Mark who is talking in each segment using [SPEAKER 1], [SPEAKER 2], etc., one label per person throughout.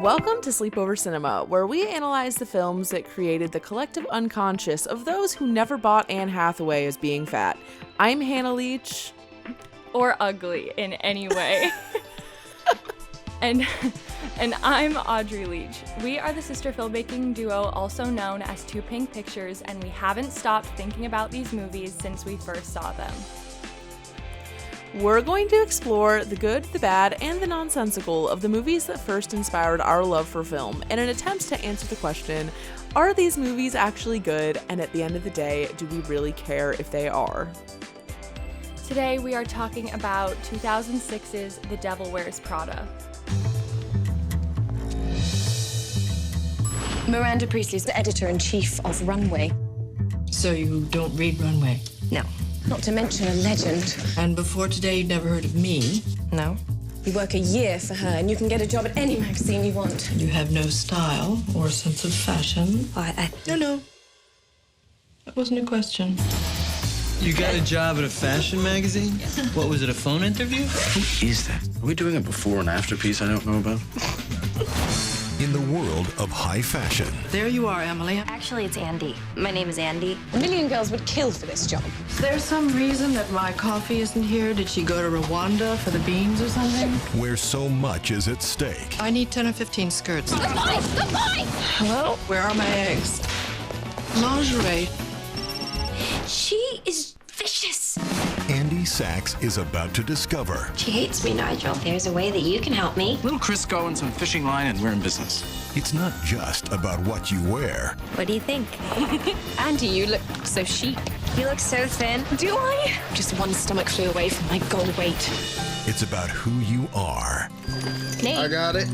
[SPEAKER 1] Welcome to Sleepover Cinema, where we analyze the films that created the collective unconscious of those who never bought Anne Hathaway as being fat. I'm Hannah Leach.
[SPEAKER 2] Or ugly in any way. and I'm Audrey Leach. We are the sister filmmaking duo also known as Two Pink Pictures, and we haven't stopped thinking about these movies since we first saw them.
[SPEAKER 1] We're going to explore the good, the bad, and the nonsensical of the movies that first inspired our love for film in an attempt to answer the question, are these movies actually good? And at the end of the day, do we really care if they are?
[SPEAKER 2] Today we are talking about 2006's The Devil Wears Prada.
[SPEAKER 3] Miranda Priestley's the editor-in-chief of Runway.
[SPEAKER 4] So you don't read Runway?
[SPEAKER 3] No. Not to mention a legend.
[SPEAKER 4] And before today, you'd never heard of me?
[SPEAKER 3] No. You work a year for her, and you can get a job at any magazine you want.
[SPEAKER 4] You have no style or sense of fashion. No. That wasn't a question.
[SPEAKER 5] You got a job at a fashion magazine? What was it, a phone interview?
[SPEAKER 6] Who is that? Are we doing a before and after piece I don't know about?
[SPEAKER 7] In the world of high fashion.
[SPEAKER 4] There you are, Emily.
[SPEAKER 8] Actually, it's Andy. My name is Andy.
[SPEAKER 3] A million girls would kill for this job.
[SPEAKER 4] Is there some reason that my coffee isn't here? Did she go to Rwanda for the beans or something?
[SPEAKER 7] Where so much is at stake.
[SPEAKER 4] I need 10 or 15 skirts.
[SPEAKER 8] Goodbye!
[SPEAKER 4] Hello? Where are my eggs? Lingerie.
[SPEAKER 8] She is vicious.
[SPEAKER 7] Andy Sachs is about to discover
[SPEAKER 8] She hates me, Nigel. There's a way that you can help me.
[SPEAKER 6] Little Crisco and some fishing line and we're in business.
[SPEAKER 7] it's not just about what you wear.
[SPEAKER 8] What do you think?
[SPEAKER 3] Andy, you look so chic.
[SPEAKER 8] You look so thin.
[SPEAKER 3] Do I? Just one stomach flew away from my goal weight.
[SPEAKER 7] It's about who you are.
[SPEAKER 8] Nate.
[SPEAKER 6] I got it.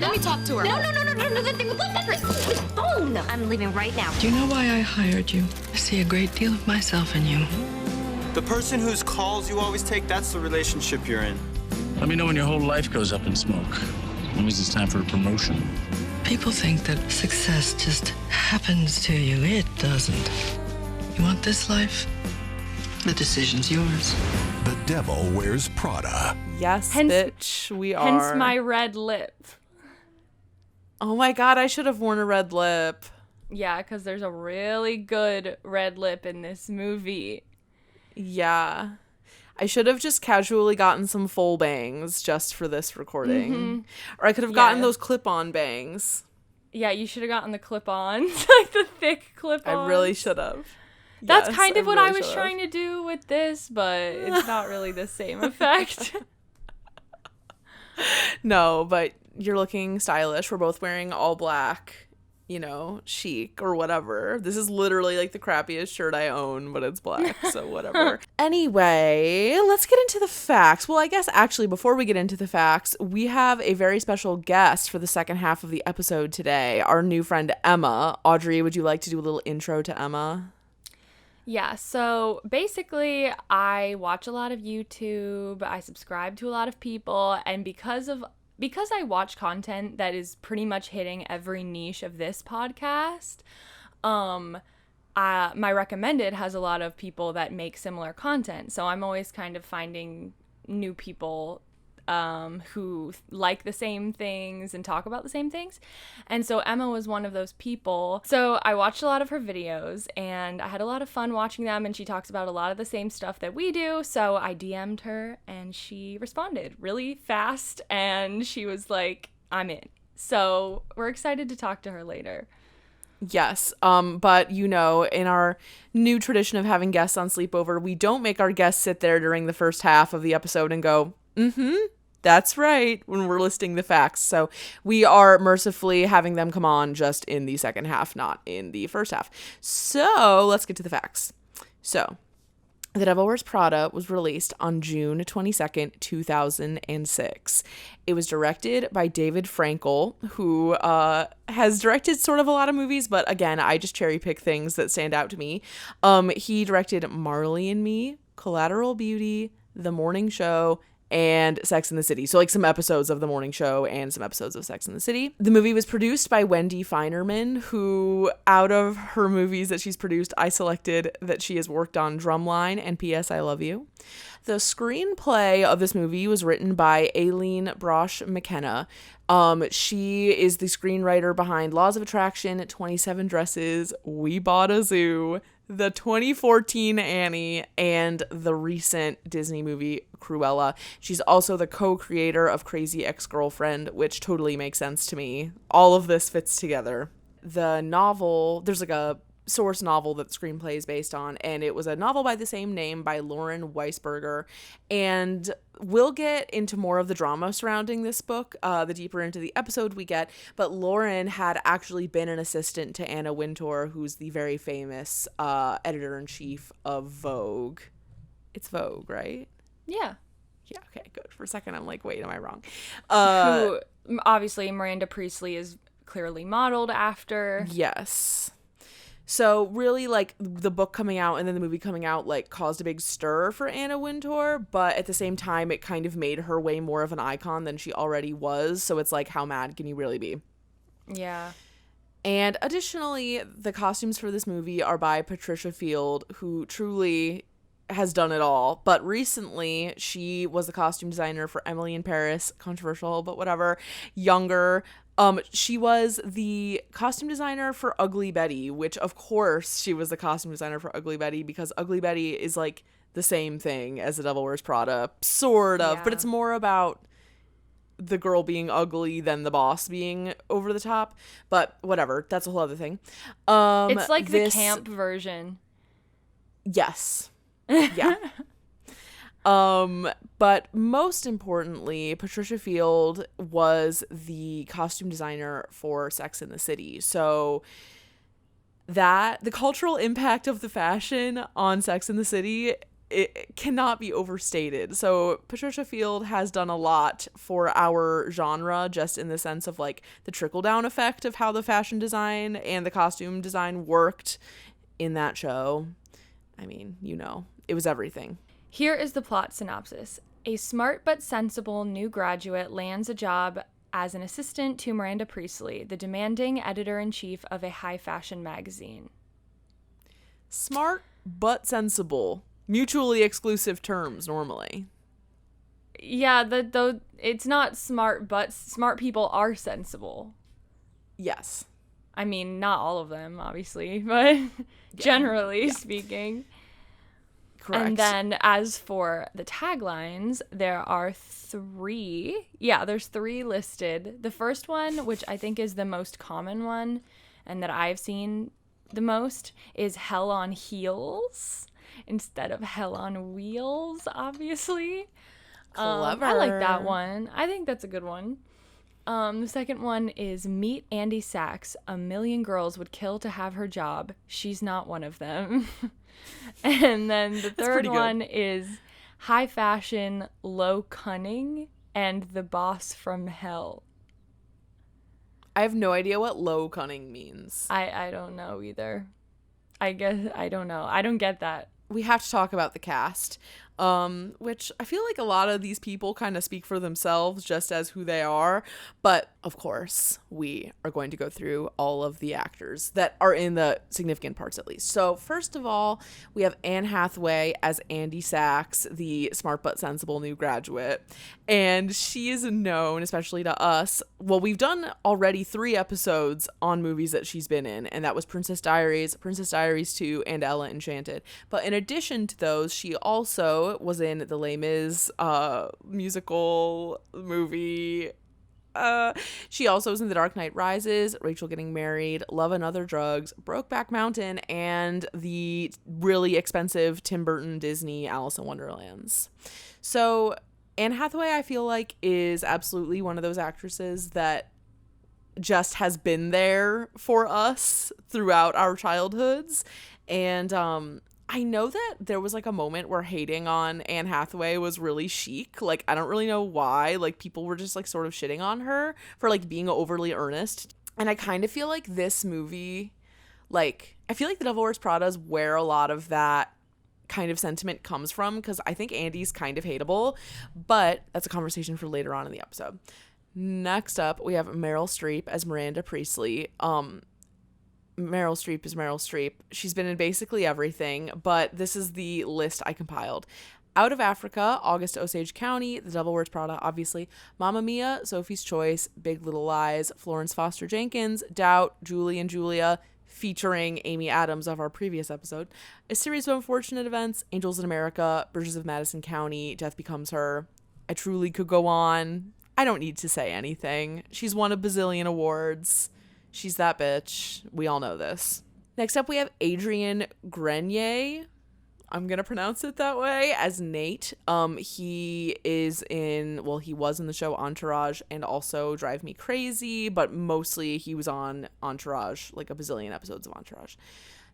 [SPEAKER 8] Let me talk to her. No, that thing. The phone. I'm leaving right now.
[SPEAKER 4] Do you know why I hired you? I see a great deal of myself in you.
[SPEAKER 5] The person whose calls you always take, that's the relationship you're in.
[SPEAKER 6] Let me know when your whole life goes up in smoke. When is it's time for a promotion?
[SPEAKER 4] People think that success just happens to you. It doesn't. You want this life? The decision's yours.
[SPEAKER 7] The Devil Wears Prada.
[SPEAKER 1] Yes,
[SPEAKER 2] Hence-
[SPEAKER 1] bitch, we are.
[SPEAKER 2] Hence my red lip.
[SPEAKER 1] Oh my god, I should have worn a red lip.
[SPEAKER 2] Yeah, because there's a really good red lip in this movie.
[SPEAKER 1] Yeah. I should have just casually gotten some full bangs just for this recording.
[SPEAKER 2] Mm-hmm.
[SPEAKER 1] Or I could have gotten
[SPEAKER 2] Yeah.
[SPEAKER 1] those clip-on bangs.
[SPEAKER 2] Yeah, you should have gotten the clip-ons, like the thick clip-ons.
[SPEAKER 1] I really should have.
[SPEAKER 2] That's
[SPEAKER 1] Yes,
[SPEAKER 2] kind of what I
[SPEAKER 1] really
[SPEAKER 2] was
[SPEAKER 1] should have.
[SPEAKER 2] trying to do with this, but it's not really the same effect.
[SPEAKER 1] No, but you're looking stylish. We're both wearing all black, you know, chic or whatever. This is literally like the crappiest shirt I own, but it's black, so whatever. Anyway, let's get into the facts. Well, I guess actually before we get into the facts, we have a very special guest for the second half of the episode today, our new friend Emma. Audrey, would you like to do a little intro to Emma?
[SPEAKER 2] Yeah, so basically I watch a lot of YouTube, I subscribe to a lot of people, and because I watch content that is pretty much hitting every niche of this podcast, my recommended has a lot of people that make similar content. So I'm always kind of finding new people who like the same things and talk about the same things. And so Emma was one of those people. So I watched a lot of her videos and I had a lot of fun watching them, and she talks about a lot of the same stuff that we do. So I DM'd her and she responded really fast and she was like, I'm in. So we're excited to talk to her later.
[SPEAKER 1] Yes, but you know, in our new tradition of having guests on Sleepover, we don't make our guests sit there during the first half of the episode and go, that's right, when we're listing the facts. So we are mercifully having them come on just in the second half, not in the first half. So let's get to the facts. So The Devil Wears Prada was released on June 22nd, 2006. It was directed by David Frankel, who has directed sort of a lot of movies, but again, I just cherry pick things that stand out to me. He directed Marley and Me, Collateral Beauty, The Morning Show, and Sex and the City. So like some episodes of The Morning Show and some episodes of Sex and the City. The movie was produced by Wendy Finerman, who out of her movies that she's produced, I selected that she has worked on Drumline and P.S. I Love You. The screenplay of this movie was written by Aileen Brosh McKenna. She is the screenwriter behind Laws of Attraction, 27 Dresses, We Bought a Zoo, the 2014 Annie, and the recent Disney movie Cruella. She's also the co-creator of Crazy Ex-Girlfriend, which totally makes sense to me. All of this fits together. The novel, there's like a source novel that the screenplay is based on, and it was a novel by the same name by Lauren Weisberger, and we'll get into more of the drama surrounding this book the deeper into the episode we get, but Lauren had actually been an assistant to Anna Wintour, who's the very famous editor-in-chief of Vogue. It's Vogue, right?
[SPEAKER 2] Yeah.
[SPEAKER 1] Yeah, okay, good. For a second I'm like, wait, am I wrong?
[SPEAKER 2] Who obviously Miranda Priestley is clearly modeled after.
[SPEAKER 1] Yes. So really, like, the book coming out and then the movie coming out, like, caused a big stir for Anna Wintour, but at the same time, it kind of made her way more of an icon than she already was. So it's like, how mad can you really be?
[SPEAKER 2] Yeah.
[SPEAKER 1] And additionally, the costumes for this movie are by Patricia Field, who truly has done it all. But recently, she was the costume designer for Emily in Paris, controversial, but whatever, Younger. She was the costume designer for Ugly Betty, which of course she was the costume designer for Ugly Betty because Ugly Betty is like the same thing as The Devil Wears Prada, sort of, but it's more about the girl being ugly than the boss being over the top, but whatever, that's a whole other thing.
[SPEAKER 2] It's like the camp version.
[SPEAKER 1] Yes. Yeah. But most importantly, Patricia Field was the costume designer for Sex and the City. So that the cultural impact of the fashion on Sex and the City, it cannot be overstated. So Patricia Field has done a lot for our genre, just in the sense of like the trickle-down effect of how the fashion design and the costume design worked in that show. I mean, you know, it was everything.
[SPEAKER 2] Here is the plot synopsis. A smart but sensible new graduate lands a job as an assistant to Miranda Priestley, the demanding editor-in-chief of a high-fashion magazine.
[SPEAKER 1] Smart but sensible. Mutually exclusive terms, normally.
[SPEAKER 2] Yeah, though it's not smart, but smart people are sensible.
[SPEAKER 1] Yes.
[SPEAKER 2] I mean, not all of them, obviously, but generally speaking.
[SPEAKER 1] Correct.
[SPEAKER 2] And then as for the taglines, there are three. Yeah, there's three listed. The first one, which I think is the most common one and that I've seen the most, is Hell on Heels instead of Hell on Wheels, obviously.
[SPEAKER 1] Clever.
[SPEAKER 2] I like that one. I think that's a good one. The second one is Meet Andy Sachs. A million girls would kill to have her job. She's not one of them. And then the third one is High Fashion, Low Cunning, and The Boss from Hell.
[SPEAKER 1] I have no idea what low cunning means.
[SPEAKER 2] I don't know either. I guess I don't know. I don't get that.
[SPEAKER 1] We have to talk about the cast, which I feel like a lot of these people kind of speak for themselves just as who they are. But of course, we are going to go through all of the actors that are in the significant parts, at least. So first of all, we have Anne Hathaway as Andy Sachs, the smart but sensible new graduate. And she is known, especially to us. Well, we've done already 3 episodes on movies that she's been in, and that was Princess Diaries, Princess Diaries 2, and Ella Enchanted. But in addition to those, she also was in the Les Mis musical movie. She also was in The Dark Knight Rises, Rachel Getting Married, Love and Other Drugs, Brokeback Mountain, and the really expensive Tim Burton Disney Alice in Wonderlands. So Anne Hathaway, I feel like, is absolutely one of those actresses that just has been there for us throughout our childhoods. And I know that there was like a moment where hating on Anne Hathaway was really chic. Like, I don't really know why. Like, people were just like sort of shitting on her for like being overly earnest. And I kind of feel like this movie, like, I feel like The Devil Wears Prada is where a lot of that kind of sentiment comes from, because I think Andy's kind of hateable, but that's a conversation for later on in the episode. Next up, we have Meryl Streep as Miranda Priestley. Meryl Streep is Meryl Streep. She's been in basically everything, but this is the list I compiled. Out of Africa, August Osage County, The Devil Wears Prada, obviously, Mamma Mia, Sophie's Choice, Big Little Lies, Florence Foster Jenkins, Doubt, Julie and Julia, featuring Amy Adams of our previous episode, A Series of Unfortunate Events, Angels in America, Bridges of Madison County, Death Becomes Her. I truly could go on. I don't need to say anything. She's won a bazillion awards. She's that bitch. We all know this. Next up, we have Adrian Grenier. I'm going to pronounce it that way, as Nate. He was in the show Entourage and also Drive Me Crazy, but mostly he was on Entourage, like a bazillion episodes of Entourage.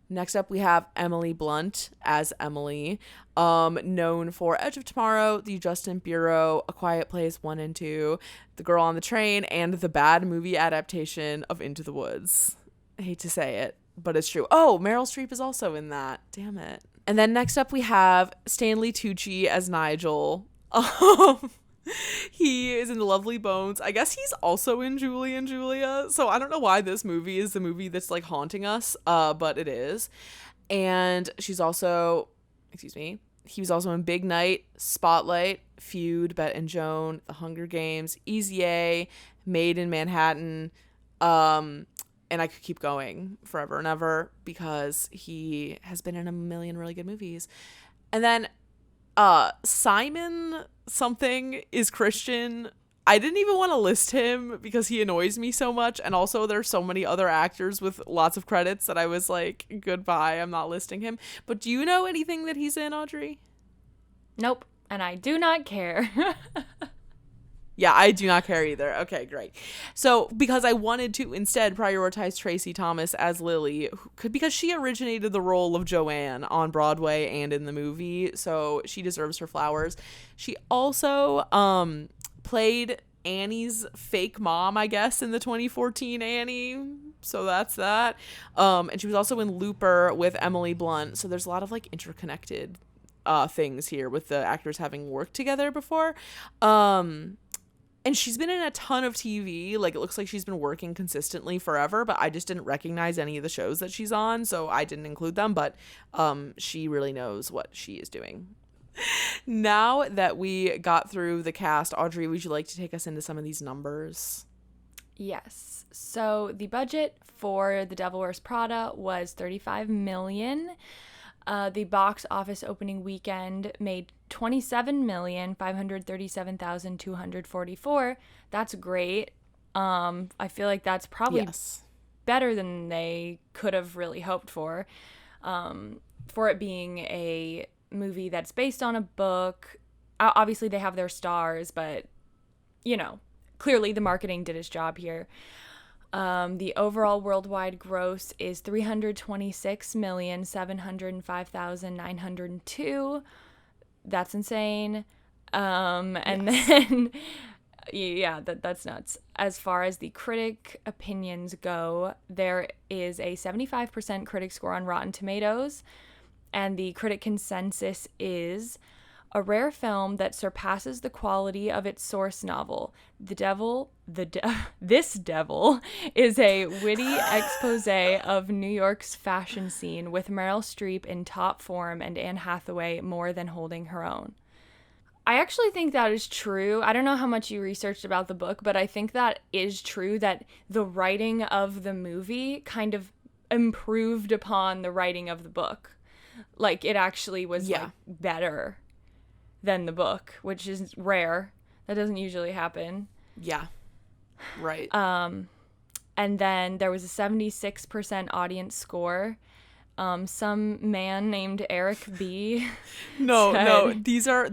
[SPEAKER 1] Next up, we have Emily Blunt as Emily, known for Edge of Tomorrow, The Justin Bureau, A Quiet Place 1 and 2, The Girl on the Train, and the bad movie adaptation of Into the Woods. I hate to say it, but it's true. Oh, Meryl Streep is also in that. Damn it. And then next up we have Stanley Tucci as Nigel. He is in The Lovely Bones. I guess he's also in Julie and Julia. So I don't know why this movie is the movie that's like haunting us, but it is. And he was also in Big Night, Spotlight, Feud, Bet and Joan, The Hunger Games, Easy A, Made in Manhattan, and I could keep going forever and ever because he has been in a million really good movies. And then Simon something is Christian. I didn't even want to list him because he annoys me so much. And also there's so many other actors with lots of credits that I was like, goodbye, I'm not listing him. But do you know anything that he's in, Audrey?
[SPEAKER 2] Nope. And I do not care.
[SPEAKER 1] Yeah, I do not care either. Okay, great. So because I wanted to instead prioritize Tracy Thomas as Lily, because she originated the role of Joanne on Broadway and in the movie, so she deserves her flowers. She also played Annie's fake mom, I guess, in the 2014 Annie. So that's that. And she was also in Looper with Emily Blunt. So there's a lot of like interconnected things here with the actors having worked together before. And she's been in a ton of TV. Like, it looks like she's been working consistently forever, but I just didn't recognize any of the shows that she's on, so I didn't include them. But she really knows what she is doing. Now that we got through the cast, Audrey, would you like to take us into some of these numbers?
[SPEAKER 2] Yes. So the budget for The Devil Wears Prada was $35 million. The box office opening weekend made $27,537,244. That's great. I feel like that's probably better than they could have really hoped for it being a movie that's based on a book. Obviously, they have their stars, but, you know, clearly the marketing did its job here. The overall worldwide gross is $326,705,902. That's insane. And then, yeah, that's nuts. As far as the critic opinions go, there is a 75% critic score on Rotten Tomatoes, and the critic consensus is a rare film that surpasses the quality of its source novel. This Devil is a witty expose of New York's fashion scene with Meryl Streep in top form and Anne Hathaway more than holding her own. I actually think that is true. I don't know how much you researched about the book, but I think that is true, that the writing of the movie kind of improved upon the writing of the book. Like, it actually was like better than the book, which is rare. That doesn't usually happen.
[SPEAKER 1] Yeah. Right.
[SPEAKER 2] And then there was a 76% audience score. Some man named Eric B.
[SPEAKER 1] No. These are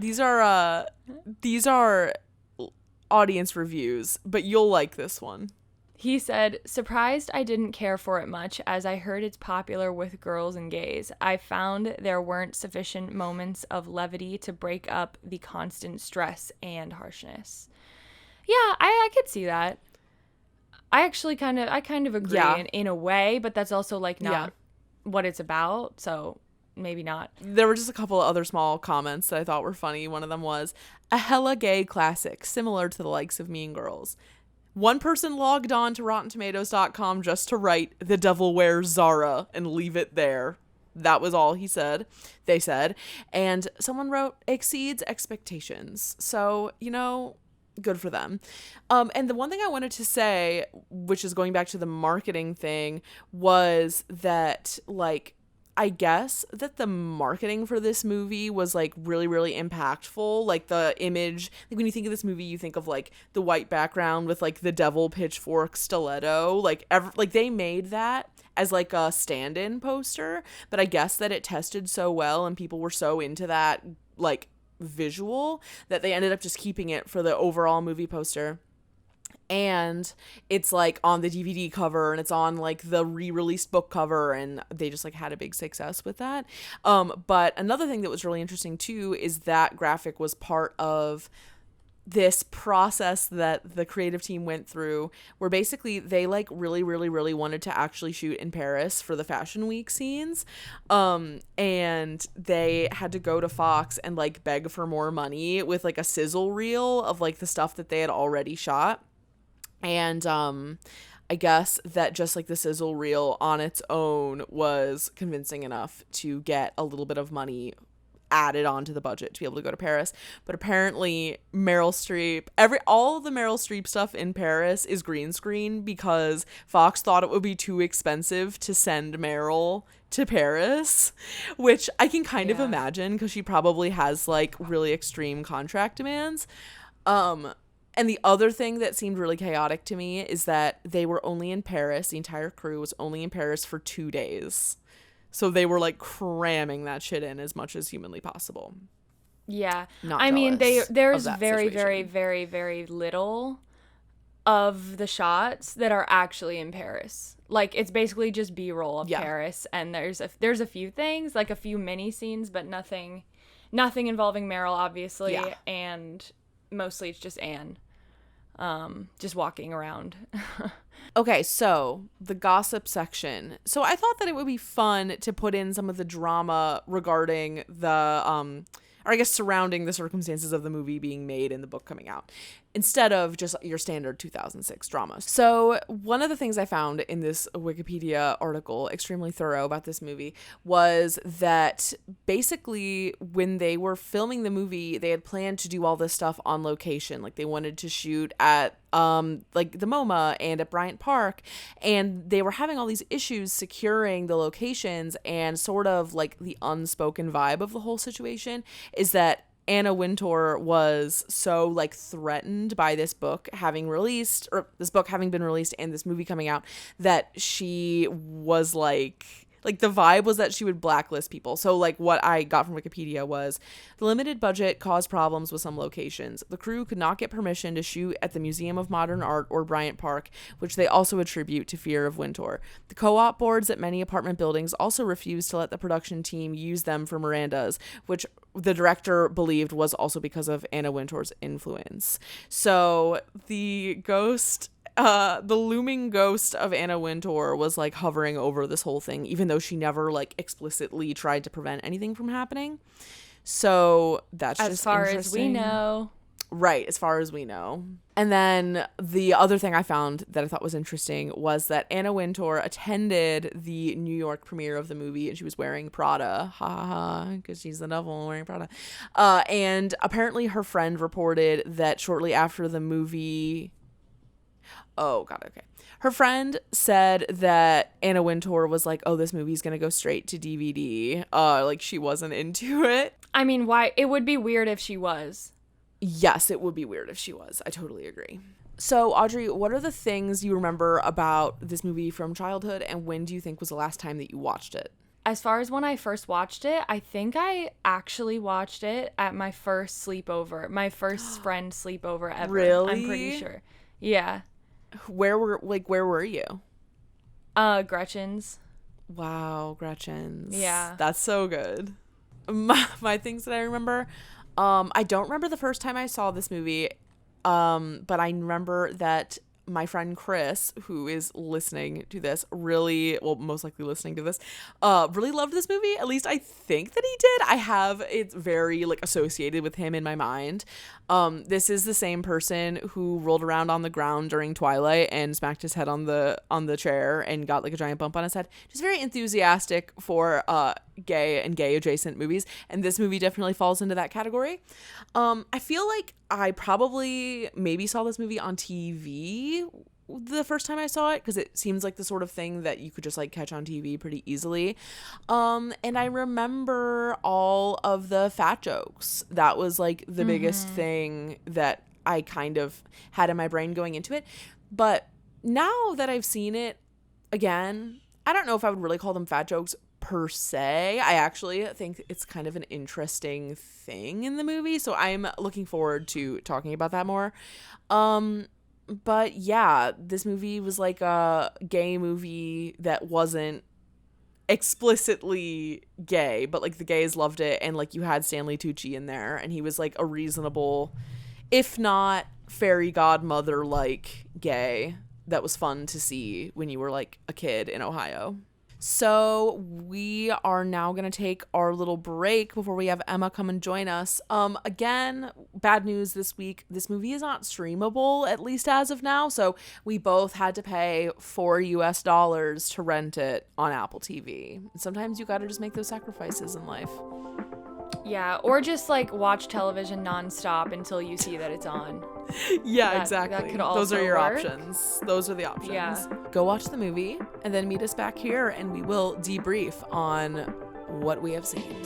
[SPEAKER 1] audience reviews, but you'll like this one.
[SPEAKER 2] He said, "Surprised I didn't care for it much, as I heard it's popular with girls and gays. I found there weren't sufficient moments of levity to break up the constant stress and harshness." Yeah, I could see that. I actually kind of agree in a way, but that's also like not what it's about. So maybe not.
[SPEAKER 1] There were just a couple of other small comments that I thought were funny. One of them was, a hella gay classic, similar to the likes of Mean Girls. One person logged on to RottenTomatoes.com just to write The Devil Wears Zara and leave it there. That was all they said. And someone wrote, exceeds expectations. So, good for them. And the one thing I wanted to say, which is going back to the marketing thing, was that, like, I guess that the marketing for this movie was like really, really impactful. Like the image, like when you think of this movie, you think of like the white background with like the devil pitchfork stiletto. Like they made that as like a stand-in poster, but I guess that it tested so well and people were so into that like visual that they ended up just keeping it for the overall movie poster. And it's like on the DVD cover and it's on like the re-released book cover, and they just like had a big success with that. But another thing that was really interesting too is that graphic was part of this process that the creative team went through, where basically they like really, really, really wanted to actually shoot in Paris for the Fashion Week scenes. And they had to go to Fox and like beg for more money with like a sizzle reel of like the stuff that they had already shot. And I guess that just like the sizzle reel on its own was convincing enough to get a little bit of money added onto the budget to be able to go to Paris. But apparently Meryl Streep, all of the Meryl Streep stuff in Paris is green screen because Fox thought it would be too expensive to send Meryl to Paris, which I can kind of imagine because she probably has like really extreme contract demands. And the other thing that seemed really chaotic to me is that they were only in Paris. The entire crew was only in Paris for 2 days. So they were like cramming that shit in as much as humanly possible.
[SPEAKER 2] Yeah.
[SPEAKER 1] I mean,
[SPEAKER 2] there's very, very, very, very little of the shots that are actually in Paris. Like it's basically just B-roll of Paris, and there's a few things, like a few mini scenes, but nothing involving Meryl, obviously, and mostly it's just Anne just walking around.
[SPEAKER 1] Okay, so the gossip section. So I thought that it would be fun to put in some of the drama regarding the or I guess surrounding the circumstances of the movie being made and the book coming out, instead of just your standard 2006 drama. So one of the things I found in this Wikipedia article, extremely thorough about this movie, was that basically when they were filming the movie, they had planned to do all this stuff on location. Like they wanted to shoot at like the MoMA and at Bryant Park, and they were having all these issues securing the locations, and sort of like the unspoken vibe of the whole situation is that Anna Wintour was so like threatened by this book having been released and this movie coming out, that she was like the vibe was that she would blacklist people. So like what I got from Wikipedia was the limited budget caused problems with some locations. The crew could not get permission to shoot at the Museum of Modern Art or Bryant Park, which they also attribute to fear of Wintour. The co-op boards at many apartment buildings also refused to let the production team use them for Mirandas, which the director believed was also because of Anna Wintour's influence. So the looming ghost of Anna Wintour was like hovering over this whole thing, even though she never like explicitly tried to prevent anything from happening. So that's just
[SPEAKER 2] as far as we know.
[SPEAKER 1] Right, as far as we know. And then the other thing I found that I thought was interesting was that Anna Wintour attended the New York premiere of the movie, and she was wearing Prada, because she's the devil wearing Prada. And apparently her friend reported that shortly after the movie... Oh, God, okay. Her friend said that Anna Wintour was like, oh, this movie's going to go straight to DVD. Like, she wasn't into it.
[SPEAKER 2] I mean, why? It would be weird if she was.
[SPEAKER 1] Yes, it would be weird if she was. I totally agree. So, Audrey, what are the things you remember about this movie from childhood, and when do you think was the last time that you watched it?
[SPEAKER 2] As far as when I first watched it, I think I actually watched it at my first sleepover, my first friend sleepover ever.
[SPEAKER 1] Really?
[SPEAKER 2] I'm pretty sure. Yeah.
[SPEAKER 1] Where were you?
[SPEAKER 2] Gretchen's.
[SPEAKER 1] Wow, Gretchen's.
[SPEAKER 2] Yeah.
[SPEAKER 1] That's so good. My things that I remember, I don't remember the first time I saw this movie, but I remember that my friend Chris, who is listening to this, most likely listening to this, really loved this movie. At least I think that he did. I have it's very like associated with him in my mind. This is the same person who rolled around on the ground during Twilight and smacked his head on the chair and got like a giant bump on his head. Just very enthusiastic for gay and gay adjacent movies, and this movie definitely falls into that category. I feel like I probably maybe saw this movie on TV the first time I saw it, because it seems like the sort of thing that you could just like catch on TV pretty easily. And I remember all of the fat jokes. That was like the biggest thing that I kind of had in my brain going into it. But now that I've seen it again, I don't know if I would really call them fat jokes per se. I actually think it's kind of an interesting thing in the movie, so I'm looking forward to talking about that more. But yeah, this movie was like a gay movie that wasn't explicitly gay, but like the gays loved it, and like you had Stanley Tucci in there, and he was like a reasonable, if not fairy godmother like gay that was fun to see when you were like a kid in Ohio. So we are now going to take our little break before we have Emma come and join us. Again, bad news this week. This movie is not streamable, at least as of now. So we both had to pay $4 to rent it on Apple TV. Sometimes you got to just make those sacrifices in life.
[SPEAKER 2] Yeah, or just like watch television nonstop until you see that it's on.
[SPEAKER 1] Yeah, exactly.
[SPEAKER 2] That could also
[SPEAKER 1] Those are your
[SPEAKER 2] work.
[SPEAKER 1] options. Those are the options.
[SPEAKER 2] Yeah.
[SPEAKER 1] Go watch the movie and then meet us back here and we will debrief on what we have seen.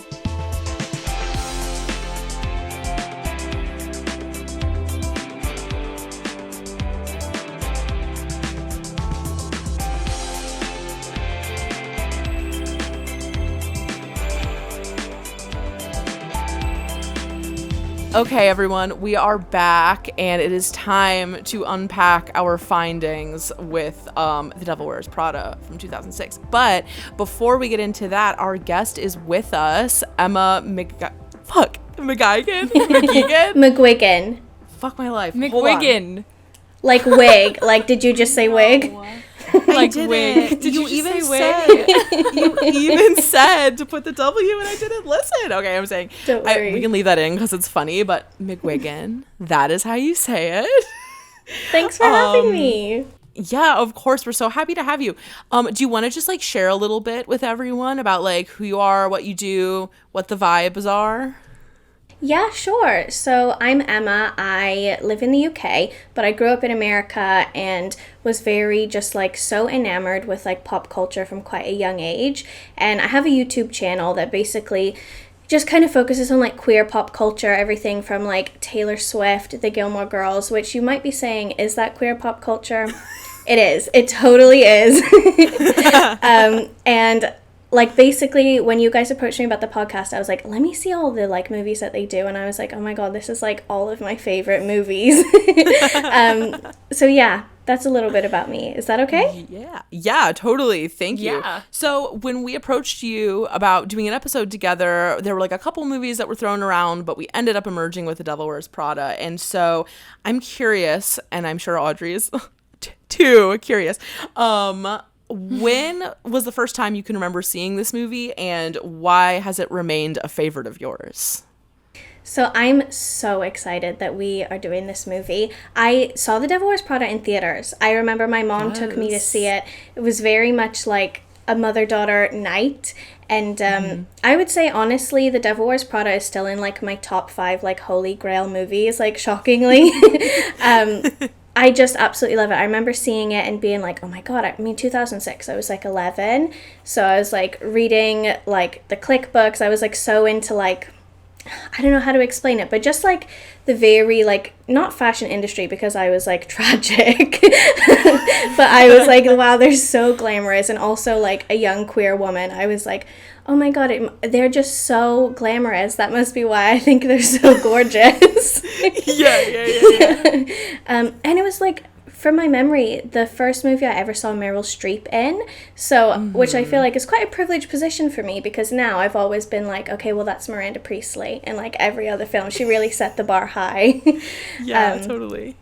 [SPEAKER 1] Okay, everyone, we are back, and it is time to unpack our findings with The Devil Wears Prada from 2006. But before we get into that, our guest is with us, Emma McGuigan?
[SPEAKER 9] McGuigan.
[SPEAKER 1] Fuck my life.
[SPEAKER 2] McGuigan.
[SPEAKER 9] Like wig. Like, did you just say wig?
[SPEAKER 2] Like wig.
[SPEAKER 1] Did you even say you even said to put the W and I didn't listen. Okay, I'm saying
[SPEAKER 9] Don't worry.
[SPEAKER 1] we can leave that in because it's funny, but McGuigan, that is how you say it.
[SPEAKER 9] Thanks for having me.
[SPEAKER 1] Yeah, of course. We're so happy to have you. Do you want to just like share a little bit with everyone about like who you are, what you do, what the vibes are?
[SPEAKER 9] Yeah, sure. So I'm Emma. I live in the UK, but I grew up in America and was very just like so enamored with like pop culture from quite a young age. And I have a YouTube channel that basically just kind of focuses on like queer pop culture, everything from like Taylor Swift, the Gilmore Girls, which you might be saying, is that queer pop culture? It is. It totally is. And like basically when you guys approached me about the podcast, I was like, let me see all the like movies that they do, and I was like, oh my god, this is like all of my favorite movies. So yeah, that's a little bit about me. Is that okay?
[SPEAKER 1] Yeah, totally. Thank you.
[SPEAKER 2] Yeah.
[SPEAKER 1] So when we approached you about doing an episode together, there were like a couple movies that were thrown around, but we ended up emerging with The Devil Wears Prada. And so I'm curious, and I'm sure Audrey is too curious, when was the first time you can remember seeing this movie, and why has it remained a favorite of yours?
[SPEAKER 9] So I'm so excited that we are doing this movie. I saw The Devil Wears Prada in theaters. I remember my mom took me to see it. It was very much like a mother-daughter night. And I would say, honestly, The Devil Wears Prada is still in like my top 5 like holy grail movies, like shockingly. I just absolutely love it. I remember seeing it and being like, oh my god, I mean, 2006, I was like 11. So I was like reading like the click books. I was like so into like, I don't know how to explain it, but just like the very like, not fashion industry because I was like tragic, but I was like, wow, they're so glamorous. And also like a young queer woman, I was like, oh my god, they're just so glamorous. That must be why I think they're so gorgeous.
[SPEAKER 1] Yeah.
[SPEAKER 9] And it was like, from my memory, the first movie I ever saw Meryl Streep in, so which I feel like is quite a privileged position for me, because now I've always been like, okay, well, that's Miranda Priestley in like every other film. She really set the bar high.
[SPEAKER 1] Yeah, totally.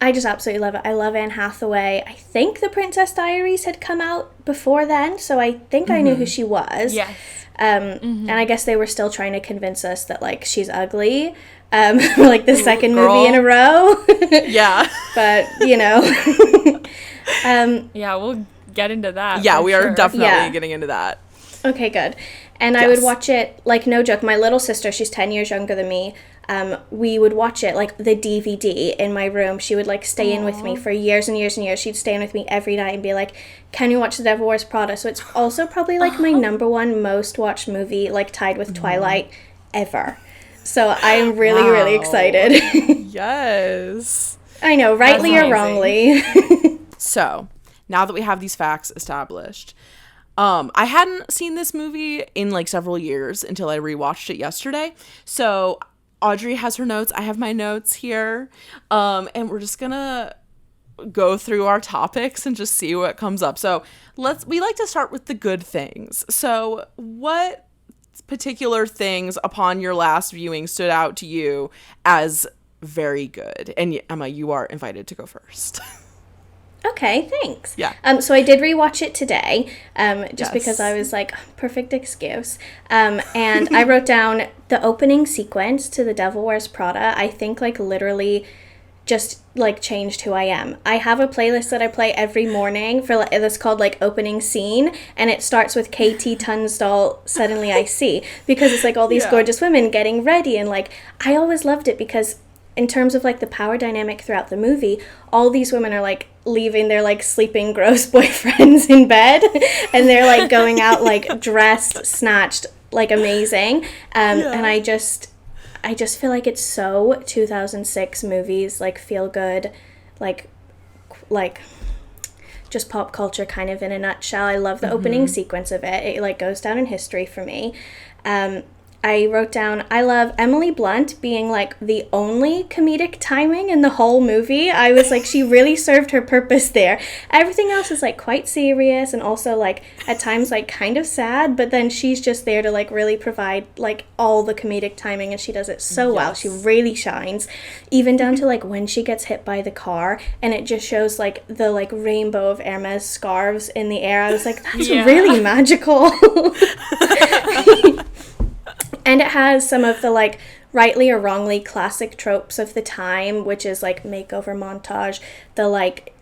[SPEAKER 9] I just absolutely love it. I love Anne Hathaway. I think The Princess Diaries had come out before then, so I think I knew who she was.
[SPEAKER 2] Yes.
[SPEAKER 9] And I guess they were still trying to convince us that, like, she's ugly. Like the second movie in a row.
[SPEAKER 1] Yeah.
[SPEAKER 9] But, you know.
[SPEAKER 2] Yeah, we'll get into that.
[SPEAKER 1] Yeah, we
[SPEAKER 2] sure.
[SPEAKER 1] are definitely getting into that.
[SPEAKER 9] Okay, good. And I would watch it, like, no joke, my little sister, she's 10 years younger than me, we would watch it, like, the DVD in my room. She would, like, stay in with me for years and years and years. She'd stay in with me every night and be like, can you watch The Devil Wears Prada? So it's also probably, like, my number one most watched movie, like, tied with Twilight ever. So I am really, really excited.
[SPEAKER 1] Yes.
[SPEAKER 9] I know, rightly or wrongly.
[SPEAKER 1] So, now that we have these facts established, I hadn't seen this movie in, like, several years until I rewatched it yesterday. So Audrey has her notes. I have my notes here. And we're just gonna go through our topics and just see what comes up. So we like to start with the good things. So what particular things upon your last viewing stood out to you as very good? And Emma, you are invited to go first.
[SPEAKER 9] Okay, thanks.
[SPEAKER 1] Yeah.
[SPEAKER 9] So I did rewatch it today, just because I was like, perfect excuse. And I wrote down the opening sequence to The Devil Wears Prada. I think, like, literally just, like, changed who I am. I have a playlist that I play every morning for, like, that's called, like, opening scene, and it starts with KT Tunstall, Suddenly I See, because it's, like, all these gorgeous women getting ready, and, like, I always loved it because in terms of, like, the power dynamic throughout the movie, all these women are, like, leaving their, like, sleeping gross boyfriends in bed, and they're, like, going out, like, dressed, snatched, like, amazing. And I just feel like it's so 2006 movies, like, feel good, like just pop culture kind of in a nutshell. I love the opening sequence of it. It, like, goes down in history for me. I wrote down, I love Emily Blunt being, like, the only comedic timing in the whole movie. I was like, she really served her purpose there. Everything else is, like, quite serious and also, like, at times, like, kind of sad, but then she's just there to, like, really provide, like, all the comedic timing, and she does it so well. She really shines, even down to, like, when she gets hit by the car, and it just shows, like, the, like, rainbow of Hermes scarves in the air. I was like, that's really magical. And it has some of the, like, rightly or wrongly classic tropes of the time, which is, like, makeover montage, the, like,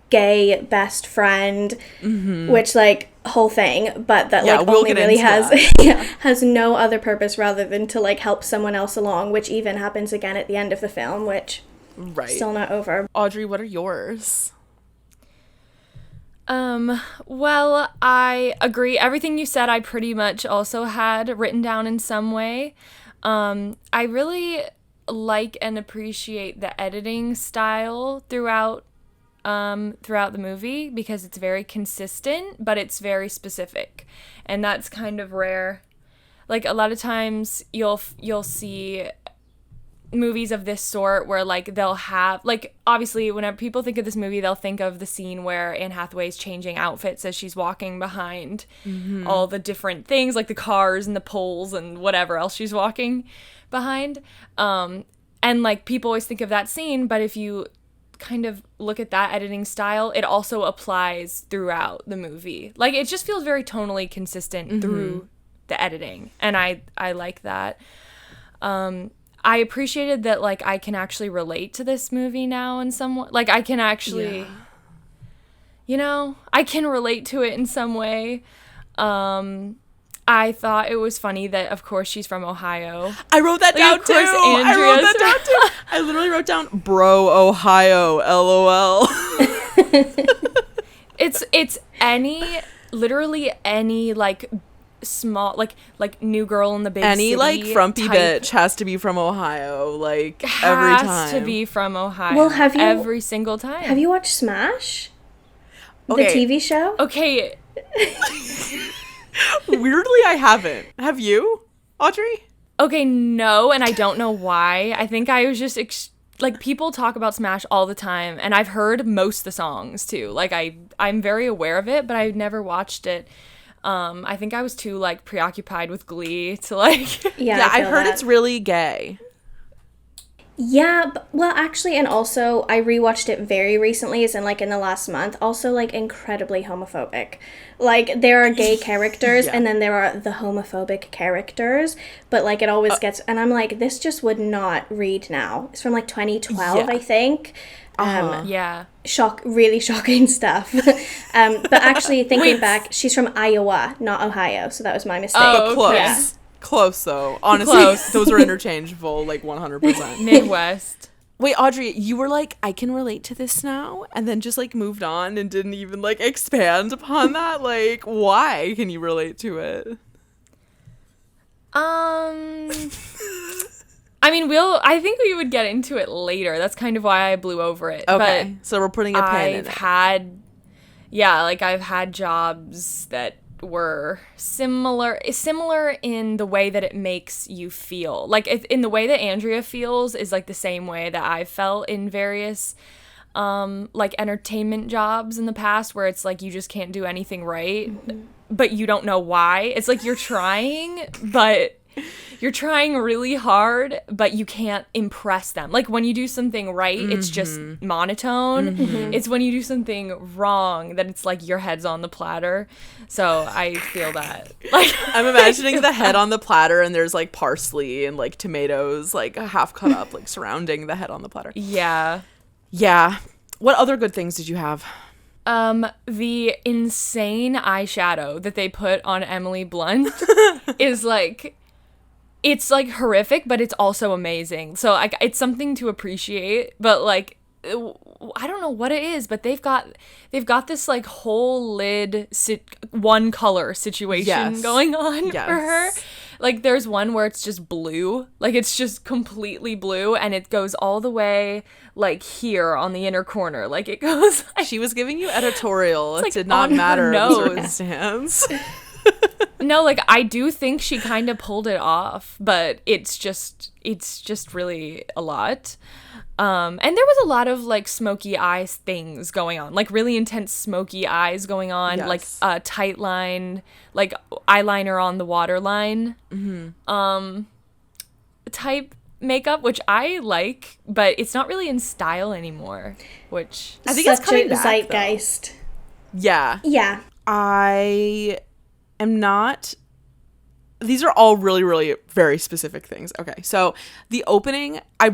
[SPEAKER 9] gay best friend, which, like, whole thing, but that, like, only really has no other purpose rather than to, like, help someone else along, which even happens again at the end of the film, which still not over.
[SPEAKER 1] Audrey, what are yours?
[SPEAKER 2] Well, I agree. Everything you said, I pretty much also had written down in some way. I really like and appreciate the editing style throughout the movie because it's very consistent, but it's very specific. And that's kind of rare. Like, a lot of times you'll see movies of this sort where, like, they'll have, like, obviously whenever people think of this movie, they'll think of the scene where Anne Hathaway's changing outfits as she's walking behind all the different things, like the cars and the poles and whatever else she's walking behind. And, like, people always think of that scene, but if you kind of look at that editing style, it also applies throughout the movie. Like, it just feels very tonally consistent through the editing, and I like that. I appreciated that, like, I can actually relate to this movie now in some way. Like, I can actually, you know, I can relate to it in some way. I thought it was funny that, of course, she's from Ohio.
[SPEAKER 1] I wrote that down, too. I literally wrote down, bro, Ohio, LOL.
[SPEAKER 2] It's literally any, like, small, like New Girl in the Big City,
[SPEAKER 1] like, frumpy bitch has to be from Ohio, like, every time.
[SPEAKER 2] Has to be from Ohio.
[SPEAKER 9] Well,
[SPEAKER 2] every single time.
[SPEAKER 9] Have you watched Smash?
[SPEAKER 1] Okay.
[SPEAKER 9] The TV show?
[SPEAKER 2] Okay.
[SPEAKER 1] Weirdly, I haven't. Have you, Audrey?
[SPEAKER 2] Okay, no, and I don't know why. I think I was just like, people talk about Smash all the time, and I've heard most of the songs too. Like, I'm very aware of it, but I've never watched it. I think I was too, like, preoccupied with Glee to, like...
[SPEAKER 1] Yeah, I heard it's really gay.
[SPEAKER 9] Yeah, well, actually, and also I rewatched it very recently, as in like in the last month. Also, like incredibly homophobic. Like there are gay characters, and then there are the homophobic characters. But like it always gets, and I'm like, this just would not read now. It's from like 2012, I think. Really shocking stuff. But actually, thinking back, she's from Iowa, not Ohio, so that was my mistake.
[SPEAKER 1] Oh, close.
[SPEAKER 9] Yeah.
[SPEAKER 1] Close, though. Honestly, those are interchangeable, like 100%.
[SPEAKER 2] Midwest.
[SPEAKER 1] Wait, Audrey, you were like, I can relate to this now, and then just like moved on and didn't even like expand upon that. Like, why can you relate to it?
[SPEAKER 2] I mean, I think we would get into it later. That's kind of why I blew over it.
[SPEAKER 1] Okay,
[SPEAKER 2] but
[SPEAKER 1] so we're putting a pin in it.
[SPEAKER 2] I've had jobs that were similar in the way that it makes you feel. Like in the way that Andrea feels is like the same way that I felt in various like entertainment jobs in the past, where it's like you just can't do anything right, but you don't know why. It's like you're trying really hard, but you can't impress them. Like when you do something right, it's just monotone. It's when you do something wrong that it's like your head's on the platter. So I feel that. Like
[SPEAKER 1] I'm imagining the head on the platter, and there's like parsley and like tomatoes like half cut up like surrounding the head on the platter.
[SPEAKER 2] Yeah.
[SPEAKER 1] What other good things did you have?
[SPEAKER 2] The insane eyeshadow that they put on Emily Blunt is like, it's like horrific, but it's also amazing. So like it's something to appreciate, but like I don't know what it is, but they've got this like whole lid one color situation going on for her. Like there's one where it's just blue, like it's just completely blue, and it goes all the way like here on the inner corner. Like it goes. Like,
[SPEAKER 1] she was giving you editorial. It
[SPEAKER 2] like
[SPEAKER 1] did not matter
[SPEAKER 2] the
[SPEAKER 1] circumstance.
[SPEAKER 2] No, like I do think she kind of pulled it off, but it's just really a lot. And there was a lot of like smoky eyes things going on, like really intense smoky eyes going on, like tight line, like eyeliner on the waterline, type makeup, which I like, but it's not really in style anymore. Which
[SPEAKER 1] I think it's coming back,
[SPEAKER 9] zeitgeist.
[SPEAKER 1] Though. Yeah.
[SPEAKER 9] I
[SPEAKER 1] am not. These are all really, really very specific things. Okay, so the opening, I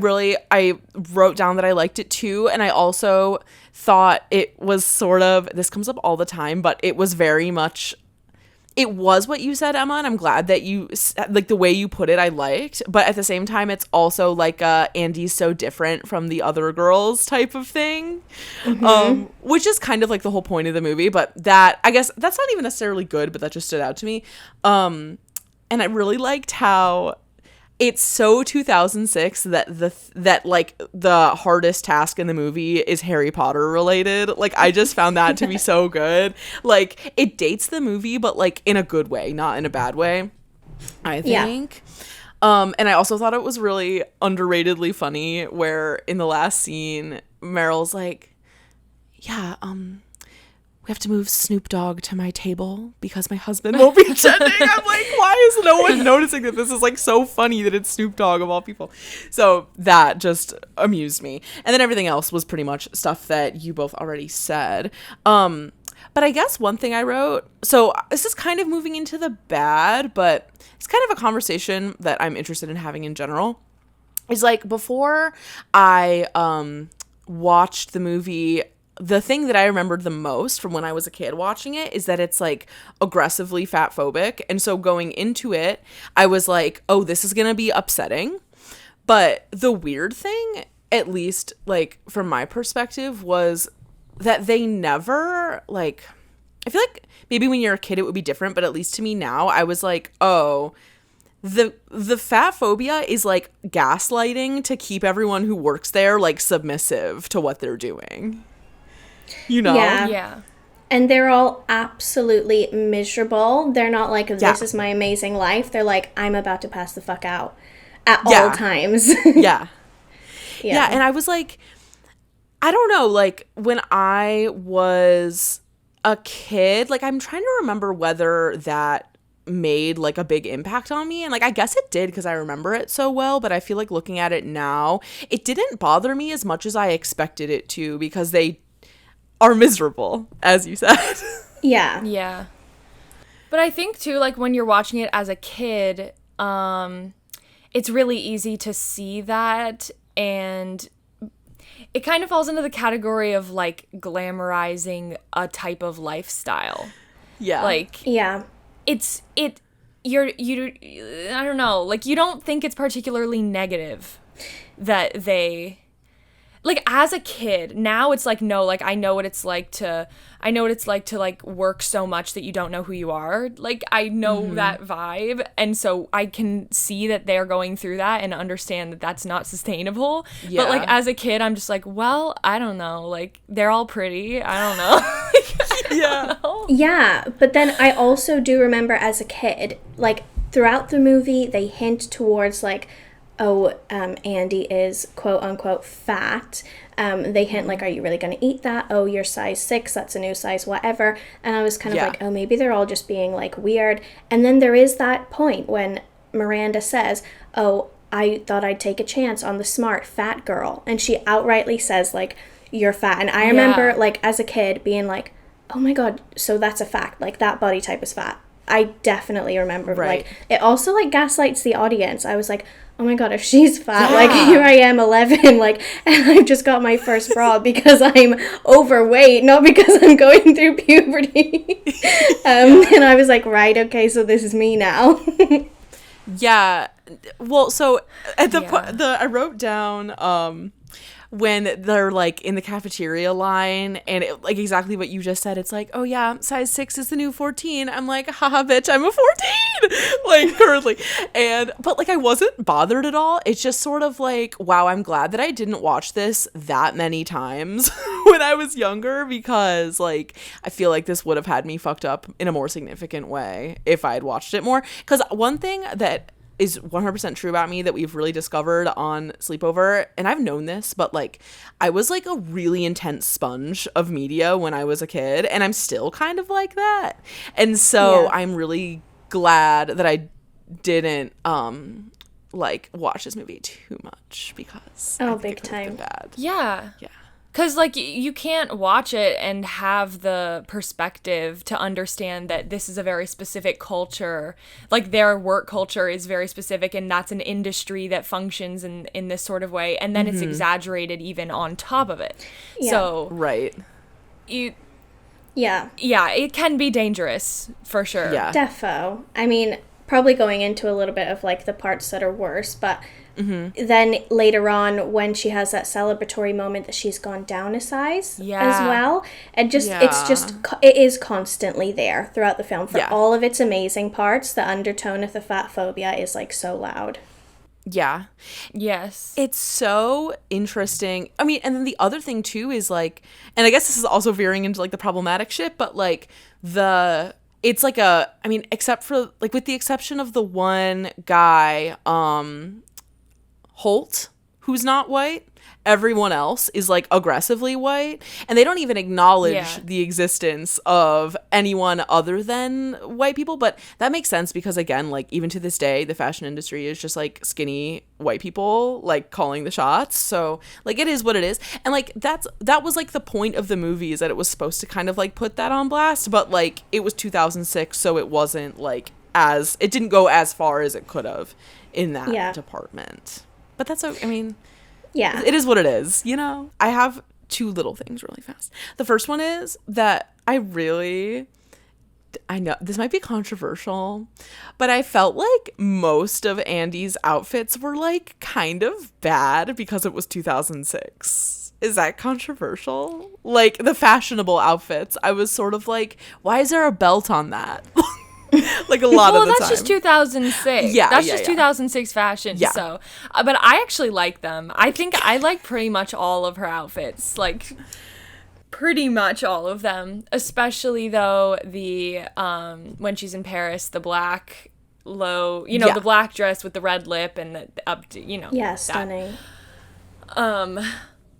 [SPEAKER 1] wrote down that I liked it too, and I also thought it was sort of, this comes up all the time, but it was very much, it was what you said, Emma, and I'm glad that you, like the way you put it, I liked, but at the same time, it's also like Andy's so different from the other girls type of thing, which is kind of like the whole point of the movie, but that, I guess, that's not even necessarily good, but that just stood out to me. And I really liked how it's so 2006 that like the hardest task in the movie is Harry Potter related. Like I just found that to be so good. Like it dates the movie, but like in a good way, not in a bad way, I think. And I also thought it was really underratedly funny where in the last scene, Meryl's like, we have to move Snoop Dogg to my table because my husband won't be attending. I'm like, why is no one noticing that this is like so funny that it's Snoop Dogg of all people? So that just amused me. And then everything else was pretty much stuff that you both already said. But I guess one thing I wrote, so this is kind of moving into the bad, but it's kind of a conversation that I'm interested in having in general. Is like before I watched the movie, the thing that I remembered the most from when I was a kid watching it is that it's like aggressively fat phobic. And so going into it, I was like, oh, this is going to be upsetting. But the weird thing, at least like from my perspective, was that they never like, I feel like maybe when you're a kid it would be different, but at least to me now, I was like, oh, the fat phobia is like gaslighting to keep everyone who works there like submissive to what they're doing. You know?
[SPEAKER 9] Yeah. And they're all absolutely miserable. They're not like, this is my amazing life. They're like, I'm about to pass the fuck out at all times.
[SPEAKER 1] Yeah, and I was like, I don't know, like, when I was a kid, like, I'm trying to remember whether that made like a big impact on me. And like I guess it did because I remember it so well, but I feel like looking at it now, it didn't bother me as much as I expected it to, because they are miserable, as you said.
[SPEAKER 2] Yeah. But I think too, like when you're watching it as a kid, it's really easy to see that, and it kind of falls into the category of like glamorizing a type of lifestyle.
[SPEAKER 1] Yeah.
[SPEAKER 2] Like,
[SPEAKER 9] Yeah.
[SPEAKER 2] I don't know, like you don't think it's particularly negative that they, like as a kid, now it's like, no, like I know what it's like to like work so much that you don't know who you are. Like I know that vibe, and so I can see that they're going through that and understand that that's not sustainable.
[SPEAKER 1] Yeah.
[SPEAKER 2] But like as a kid, I'm just like, well, I don't know, like they're all pretty, I don't know.
[SPEAKER 1] Yeah.
[SPEAKER 9] Yeah, but then I also do remember as a kid, like throughout the movie, they hint towards like, oh, Andy is quote unquote fat. They hint like, are you really going to eat that? Oh, you're size 6, that's a new size, whatever. And I was kind of like, oh, maybe they're all just being like weird. And then there is that point when Miranda says, oh, I thought I'd take a chance on the smart fat girl. And she outrightly says like, you're fat. And I remember like as a kid being like, oh my God, so that's a fact. Like that body type is fat. I definitely remember like it also like gaslights the audience. I was like, oh my God, if she's fat, like here I am 11, like, and I've just got my first bra because I'm overweight, not because I'm going through puberty. And I was like, right, okay, so this is me now.
[SPEAKER 1] Yeah. Well, so at I wrote down when they're like in the cafeteria line, and it, like exactly what you just said, it's like, oh yeah, size 6 is the new 14. I'm like, haha, bitch, I'm a 14 like currently. But like I wasn't bothered at all. It's just sort of like, wow, I'm glad that I didn't watch this that many times when I was younger, because like I feel like this would have had me fucked up in a more significant way if I had watched it more. Because one thing that is 100% true about me that we've really discovered on Sleepover, and I've known this, but like I was like a really intense sponge of media when I was a kid, and I'm still kind of like that. And so I'm really glad that I didn't like watch this movie too much, because I think
[SPEAKER 9] big
[SPEAKER 1] it could have been
[SPEAKER 9] time.
[SPEAKER 1] bad.
[SPEAKER 2] Yeah.
[SPEAKER 1] Yeah.
[SPEAKER 2] Because, like, you can't watch it and have the perspective to understand that this is a very specific culture. Like, their work culture is very specific, and that's an industry that functions in this sort of way. And then it's exaggerated even on top of it.
[SPEAKER 9] Yeah.
[SPEAKER 2] So,
[SPEAKER 1] Right.
[SPEAKER 9] Yeah.
[SPEAKER 2] Yeah, it can be dangerous, for sure.
[SPEAKER 1] Yeah.
[SPEAKER 9] Defo. I mean, probably going into a little bit of, like, the parts that are worse, but... Then later on, when she has that celebratory moment that she's gone down a size as well, and just it is constantly there throughout the film for all of its amazing parts. The undertone of the fat phobia is like so loud.
[SPEAKER 1] Yeah.
[SPEAKER 2] Yes.
[SPEAKER 1] It's so interesting. I mean, and then the other thing too is like, and I guess this is also veering into like the problematic shit, but like it's like except for like, with the exception of the one guy, Holt, who's not white, everyone else is like aggressively white, and they don't even acknowledge the existence of anyone other than white people. But that makes sense, because again, like even to this day, the fashion industry is just like skinny white people like calling the shots. So like it is what it is, and like that was like the point of the movie, is that it was supposed to kind of like put that on blast, but like it was 2006, so it wasn't like it didn't go as far as it could have in that department. But that's okay. I mean, it is what it is, you know? I have two little things really fast. The first one is that I know this might be controversial, but I felt like most of Andy's outfits were like kind of bad because it was 2006. Is that controversial? Like the fashionable outfits, I was sort of like, why is there a belt on that? Like a lot of the time.
[SPEAKER 2] Well, that's just 2006.
[SPEAKER 1] Yeah,
[SPEAKER 2] that's just 2006 fashion.
[SPEAKER 1] Yeah.
[SPEAKER 2] So, but I actually like them. I think I like pretty much all of her outfits. Like, pretty much all of them. Especially though the when she's in Paris, the black the black dress with the red lip and the up,
[SPEAKER 9] Yeah, stunning.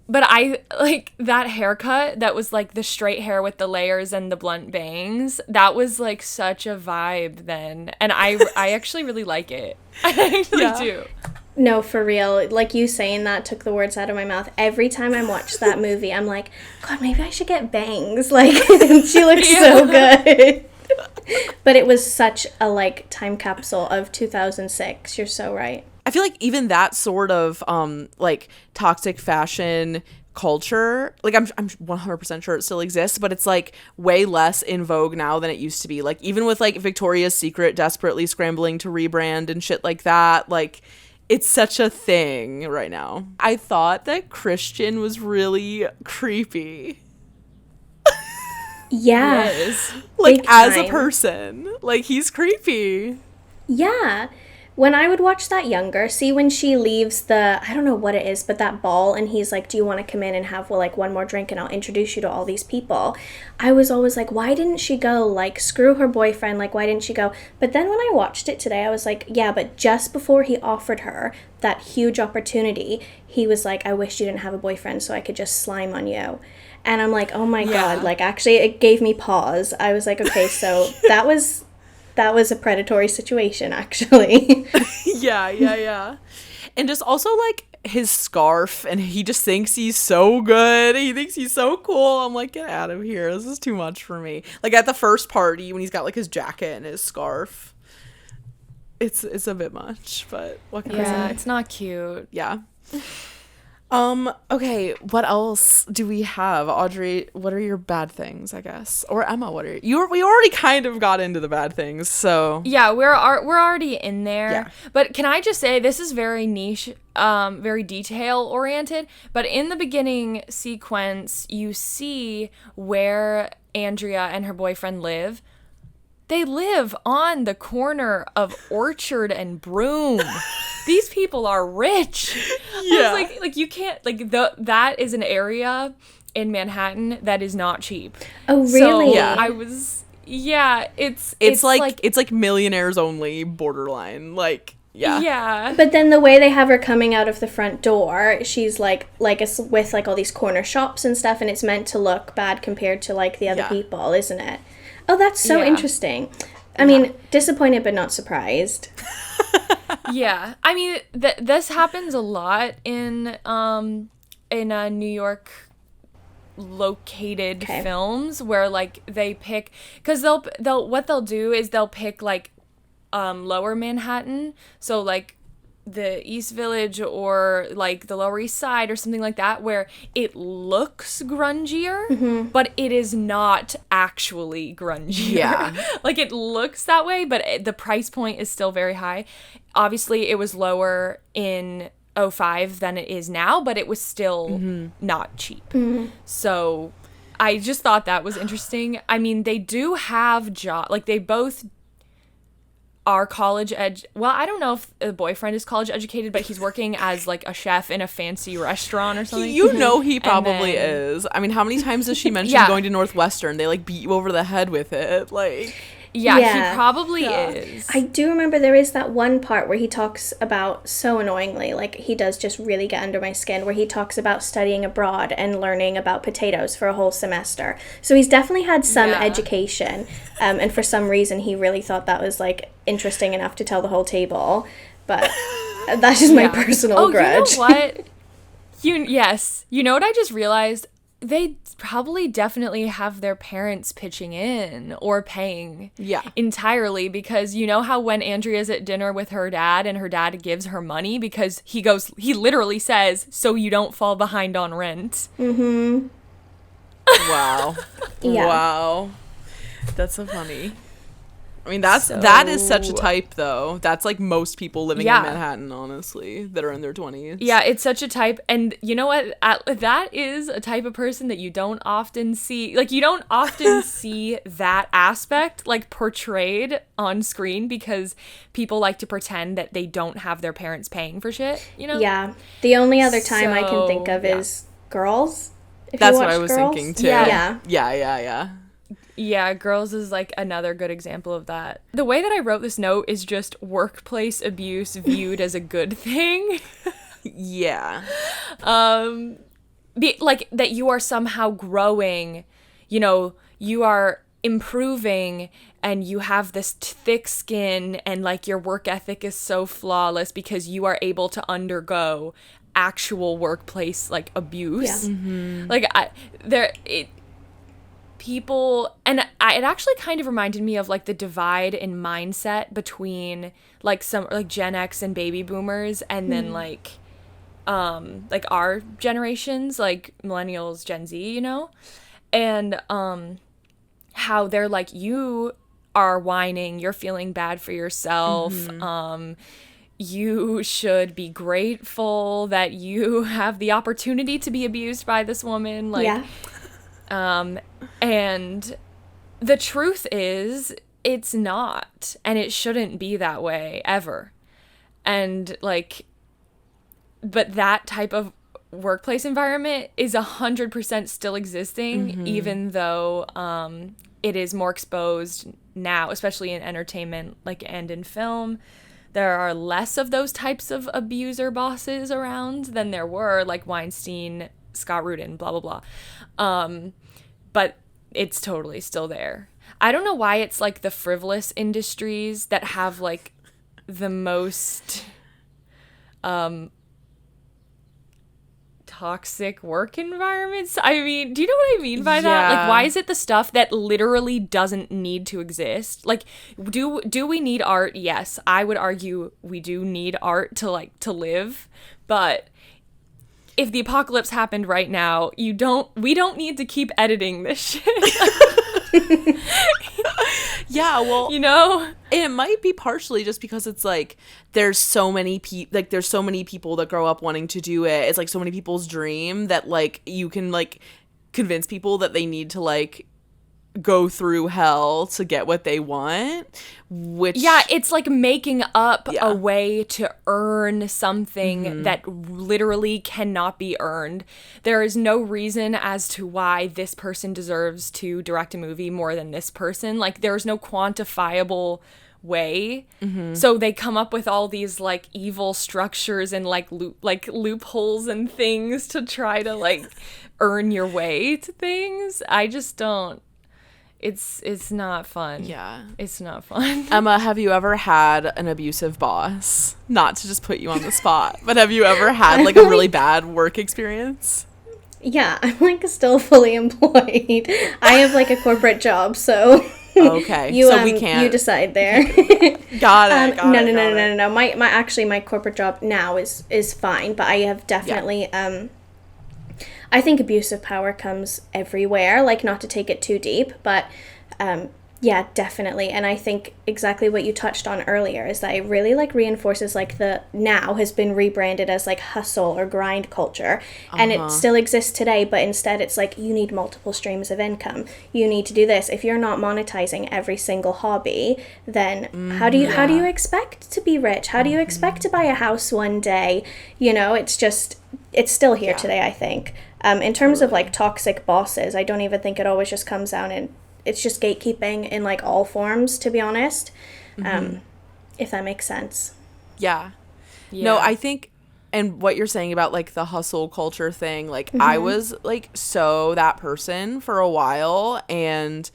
[SPEAKER 2] But I like that haircut that was like the straight hair with the layers and the blunt bangs. That was like such a vibe then. And I actually really like it. I actually do.
[SPEAKER 9] No, for real. Like, you saying that took the words out of my mouth. Every time I watch that movie, I'm like, God, maybe I should get bangs. Like, she looks so good. But it was such a, like, time capsule of 2006. You're so right.
[SPEAKER 1] I feel like even that sort of like toxic fashion culture, like I'm 100% sure it still exists, but it's like way less in vogue now than it used to be. Like even with like Victoria's Secret desperately scrambling to rebrand and shit like that, like it's such a thing right now. I thought that Christian was really creepy.
[SPEAKER 9] Yeah.
[SPEAKER 2] Yes.
[SPEAKER 1] Like
[SPEAKER 9] Big
[SPEAKER 1] as a
[SPEAKER 9] time.
[SPEAKER 1] person, like he's creepy.
[SPEAKER 9] Yeah. When I would watch that younger, see when she leaves the, I don't know what it is, but that ball, and he's like, do you want to come in and have, well, like, one more drink and I'll introduce you to all these people? I was always like, why didn't she go? Like, screw her boyfriend. Like, why didn't she go? But then when I watched it today, I was like, yeah, but just before he offered her that huge opportunity, he was like, I wish you didn't have a boyfriend so I could just slime on you. And I'm like, oh my God, like, actually, it gave me pause. I was like, okay, so that was a predatory situation, actually.
[SPEAKER 1] Yeah. And just also, like, his scarf, and he just thinks he's so good. He thinks he's so cool. I'm like, get out of here. This is too much for me. Like, at the first party, when he's got, like, his jacket and his scarf. It's a bit much, but what can I say?
[SPEAKER 2] It's not cute.
[SPEAKER 1] Yeah. Okay, what else do we have? Audrey, what are your bad things, I guess? Or Emma, what are we already kind of got into the bad things, so
[SPEAKER 2] Yeah, we're already in there.
[SPEAKER 1] Yeah.
[SPEAKER 2] But can I just say this is very niche, very detail oriented, but in the beginning sequence you see where Andrea and her boyfriend live. They live on the corner of Orchard and Broome. These people are rich.
[SPEAKER 1] Yeah.
[SPEAKER 2] I was like you can't, like, that is an area in Manhattan that is not cheap.
[SPEAKER 9] Oh, really?
[SPEAKER 2] So
[SPEAKER 1] Yeah.
[SPEAKER 2] I was, yeah, it's
[SPEAKER 1] like millionaires only borderline, like yeah.
[SPEAKER 2] Yeah.
[SPEAKER 9] But then the way they have her coming out of the front door, she's like it's with like all these corner shops and stuff, and it's meant to look bad compared to like the other
[SPEAKER 1] Yeah.
[SPEAKER 9] people, isn't it? Oh, that's so
[SPEAKER 2] Yeah.
[SPEAKER 9] interesting. I mean, disappointed but not surprised.
[SPEAKER 2] Yeah, I mean, this happens a lot in New York located
[SPEAKER 9] Okay.
[SPEAKER 2] films where like they pick, because they'll do is they'll pick like lower Manhattan, so like the East Village or like the Lower East Side or something like that, where it looks grungier, but it is not actually grungier.
[SPEAKER 1] Yeah.
[SPEAKER 2] Like it looks that way, but the price point is still very high. Obviously, it was lower in 2005 than it is now, but it was still not cheap. So I just thought that was interesting. I mean, they do have like they both are well, I don't know if the boyfriend is college educated, but he's working as like a chef in a fancy restaurant or something.
[SPEAKER 1] You know he probably
[SPEAKER 2] then-
[SPEAKER 1] is. I mean, how many times does she mention
[SPEAKER 2] Yeah.
[SPEAKER 1] going to Northwestern? They like beat you over the head with it. Like
[SPEAKER 2] Yeah,
[SPEAKER 9] Yeah.
[SPEAKER 2] he probably is.
[SPEAKER 9] I do remember there is that one part where he talks about, so annoyingly, like he does just really get under my skin, where he talks about studying abroad and learning about potatoes for a whole semester. So he's definitely had some
[SPEAKER 2] Yeah.
[SPEAKER 9] education, and for some reason he really thought that was like interesting enough to tell the whole table. But that's just my personal grudge.
[SPEAKER 2] You know what? You know what I just realized? They probably definitely have their parents pitching in or paying entirely, because you know how when Andrea's at dinner with her dad and her dad gives her money because he literally says, so you don't fall behind on rent.
[SPEAKER 9] Mm-hmm.
[SPEAKER 1] wow.
[SPEAKER 9] Yeah.
[SPEAKER 1] Wow. That's so funny. I mean, that is such a type, though. That's like most people living in Manhattan, honestly, that are in their 20s.
[SPEAKER 2] Yeah, it's such a type. And you know what? That is a type of person that you don't often see. Like, you don't often see that aspect, like, portrayed on screen, because people like to pretend that they don't have their parents paying for shit, you know?
[SPEAKER 9] Yeah. The only other time I can think of
[SPEAKER 2] yeah.
[SPEAKER 9] is Girls. If
[SPEAKER 1] That's
[SPEAKER 9] you
[SPEAKER 1] what I
[SPEAKER 9] watched
[SPEAKER 1] was
[SPEAKER 9] Girls.
[SPEAKER 1] thinking, too.
[SPEAKER 9] Yeah.
[SPEAKER 1] Yeah.
[SPEAKER 2] Yeah, Girls is like another good example of that. The way that I wrote this note is just workplace abuse viewed as a good thing.
[SPEAKER 1] Yeah.
[SPEAKER 2] like that you are somehow growing, you know, you are improving and you have this thick skin and like your work ethic is so flawless because you are able to undergo actual workplace like abuse. Like people, and it actually kind of reminded me of like the divide in mindset between like some like Gen X and baby boomers and then like our generations, like millennials, Gen Z, you know, and how they're like, you are whining, you're feeling bad for yourself, you should be grateful that you have the opportunity to be abused by this woman, like and the truth is it's not, and it shouldn't be that way ever. And like, but that type of workplace environment is 100% still existing, even though it is more exposed now, especially in entertainment, like, and in film. There are less of those types of abuser bosses around than there were, like Weinstein, Scott Rudin, blah, blah, blah. But it's totally still there. I don't know why it's like the frivolous industries that have like the most toxic work environments. I mean, do you know what I mean by that? Like, why is it the stuff that literally doesn't need to exist? Like, do we need art? Yes, I would argue we do need art to live, but if the apocalypse happened right now, we don't need to keep editing this shit.
[SPEAKER 1] Yeah, well,
[SPEAKER 2] you know,
[SPEAKER 1] it might be partially just because it's like there's so many people that grow up wanting to do it. It's like so many people's dream that like you can like convince people that they need to like go through hell to get what they want, which
[SPEAKER 2] it's like making up a way to earn something that literally cannot be earned. There is no reason as to why this person deserves to direct a movie more than this person. Like, there's no quantifiable way. So they come up with all these like evil structures and like loopholes and things to try to like earn your way to things. I just don't. It's not fun.
[SPEAKER 1] Yeah.
[SPEAKER 2] It's not fun.
[SPEAKER 1] Emma, have you ever had an abusive boss? Not to just put you on the spot, but have you ever had like a really bad work experience?
[SPEAKER 9] Yeah, I'm like still fully employed. I have like a corporate job, so
[SPEAKER 1] okay. So we can't.
[SPEAKER 9] You decide there.
[SPEAKER 1] Got it.
[SPEAKER 9] No. My corporate job now is fine, but I have definitely I think abuse of power comes everywhere, like, not to take it too deep, but yeah, definitely. And I think exactly what you touched on earlier is that it really like reinforces like the now has been rebranded as like hustle or grind culture, and it still exists today, but instead it's like you need multiple streams of income. You need to do this. If you're not monetizing every single hobby, then how do you expect to be rich? How do you expect to buy a house one day? You know, it's still here today, I think. In terms of like toxic bosses, I don't even think it always just comes down and it's just gatekeeping in like all forms, to be honest. If that makes sense.
[SPEAKER 1] Yeah. No, I think, and what you're saying about like the hustle culture thing, like I was like so that person for a while, and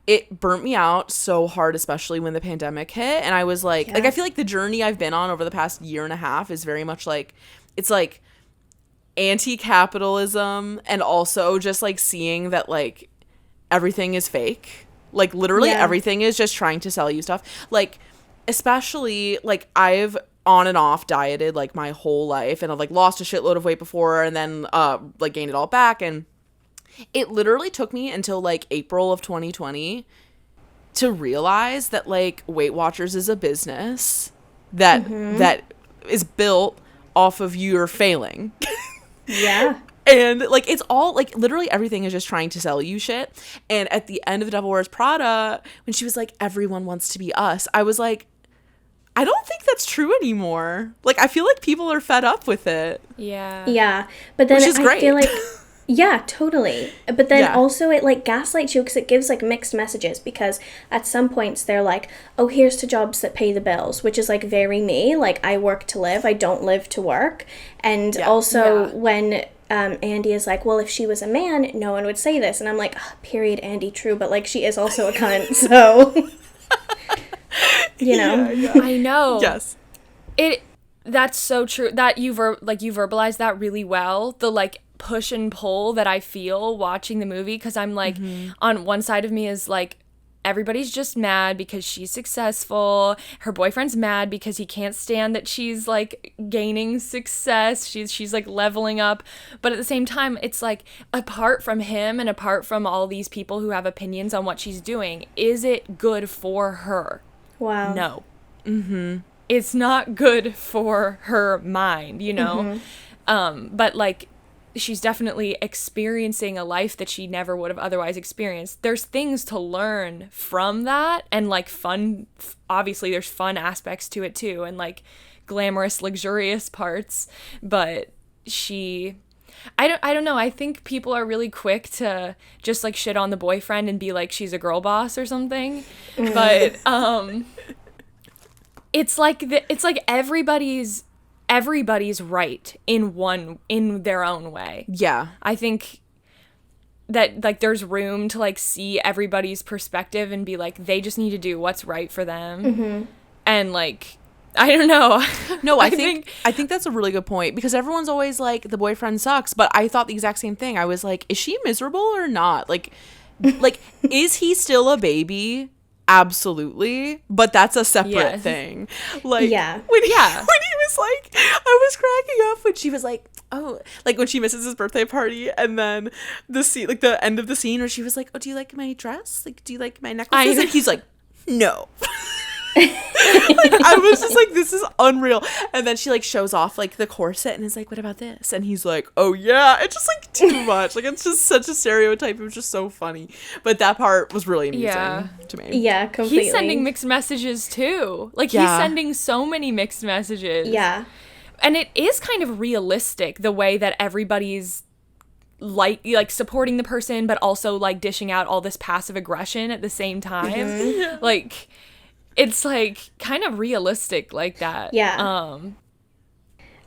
[SPEAKER 1] it burnt me out so hard, especially when the pandemic hit. And I was like I feel like the journey I've been on over the past year and a half is very much like, it's like anti-capitalism, and also just like seeing that like everything is fake. Like literally everything is just trying to sell you stuff. Like, especially like I've on and off dieted like my whole life, and I've like lost a shitload of weight before and then like gained it all back, and it literally took me until like April of 2020 to realize that like Weight Watchers is a business that that is built off of your failing.
[SPEAKER 9] Yeah.
[SPEAKER 1] And like it's all like literally everything is just trying to sell you shit. And at the end of The Devil Wears Prada, when she was like, everyone wants to be us, I was like, I don't think that's true anymore. Like, I feel like people are fed up with it.
[SPEAKER 2] Yeah.
[SPEAKER 9] Yeah. But then
[SPEAKER 1] Which is great.
[SPEAKER 9] I feel like Yeah, totally. But then also it like gaslights you because it gives like mixed messages, because at some points they're like, oh, here's to jobs that pay the bills, which is like very me. Like, I work to live, I don't live to work. And also when Andy is like, well, if she was a man, no one would say this. And I'm like, oh, period, Andy, true. But like, she is also a cunt, so, you know.
[SPEAKER 2] I know.
[SPEAKER 1] Yes.
[SPEAKER 2] That's so true. That you verbalized that really well. The like push and pull that I feel watching the movie, because I'm like, on one side of me is like, everybody's just mad because she's successful. Her boyfriend's mad because he can't stand that she's like gaining success. She's like leveling up. But at the same time, it's like, apart from him and apart from all these people who have opinions on what she's doing, is it good for her?
[SPEAKER 9] Wow.
[SPEAKER 2] No. It's not good for her mind, you know? But like, she's definitely experiencing a life that she never would have otherwise experienced. There's things to learn from that, and like fun, obviously there's fun aspects to it too, and like glamorous, luxurious parts, but I don't know. I think people are really quick to just like shit on the boyfriend and be like, she's a girl boss or something. But it's like everybody's right in their own way. Yeah. I think that like there's room to like see everybody's perspective and be like, they just need to do what's right for them. And like, I don't know.
[SPEAKER 1] No, I think that's a really good point, because everyone's always like, the boyfriend sucks, but I thought the exact same thing. I was like, is she miserable or not? Like is he still a baby? Absolutely, but that's a separate thing. Like, when he was like, I was cracking up when she was like, oh, like when she misses his birthday party, and then the scene, like the end of the scene where she was like, oh, do you like my dress? Like, do you like my necklaces? And he's like, no. Like, I was just like, this is unreal. And then she like shows off like the corset and is like, what about this? And he's like, oh yeah. It's just like too much. Like, it's just such a stereotype. It was just so funny. But that part was really amusing to me.
[SPEAKER 9] Yeah, completely.
[SPEAKER 2] He's sending mixed messages too. Like, he's sending so many mixed messages.
[SPEAKER 9] Yeah.
[SPEAKER 2] And it is kind of realistic, the way that everybody's like supporting the person, but also like dishing out all this passive aggression at the same time. Like, it's like kind of realistic like that.
[SPEAKER 9] Yeah.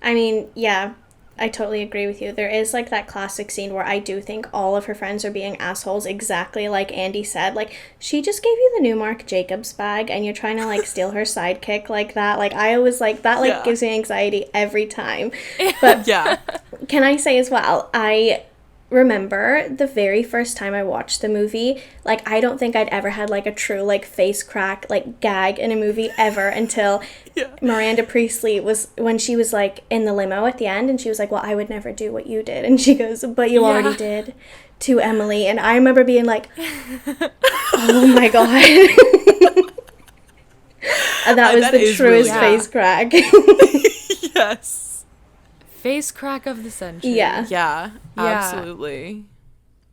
[SPEAKER 9] I mean, yeah, I totally agree with you. There is like that classic scene where I do think all of her friends are being assholes, exactly like Andy said. Like, she just gave you the new Marc Jacobs bag and you're trying to like steal her sidekick like that. Like, I always like that, like gives me anxiety every time. But can I say as well, I remember the very first time I watched the movie, like, I don't think I'd ever had like a true like face crack like gag in a movie ever until Miranda Priestley was, when she was like in the limo at the end and she was like, well, I would never do what you did, and she goes, but you already did to Emily. And I remember being like, oh my god. That was the truest face crack.
[SPEAKER 1] Yes.
[SPEAKER 2] Face crack of the century.
[SPEAKER 1] Yeah, absolutely.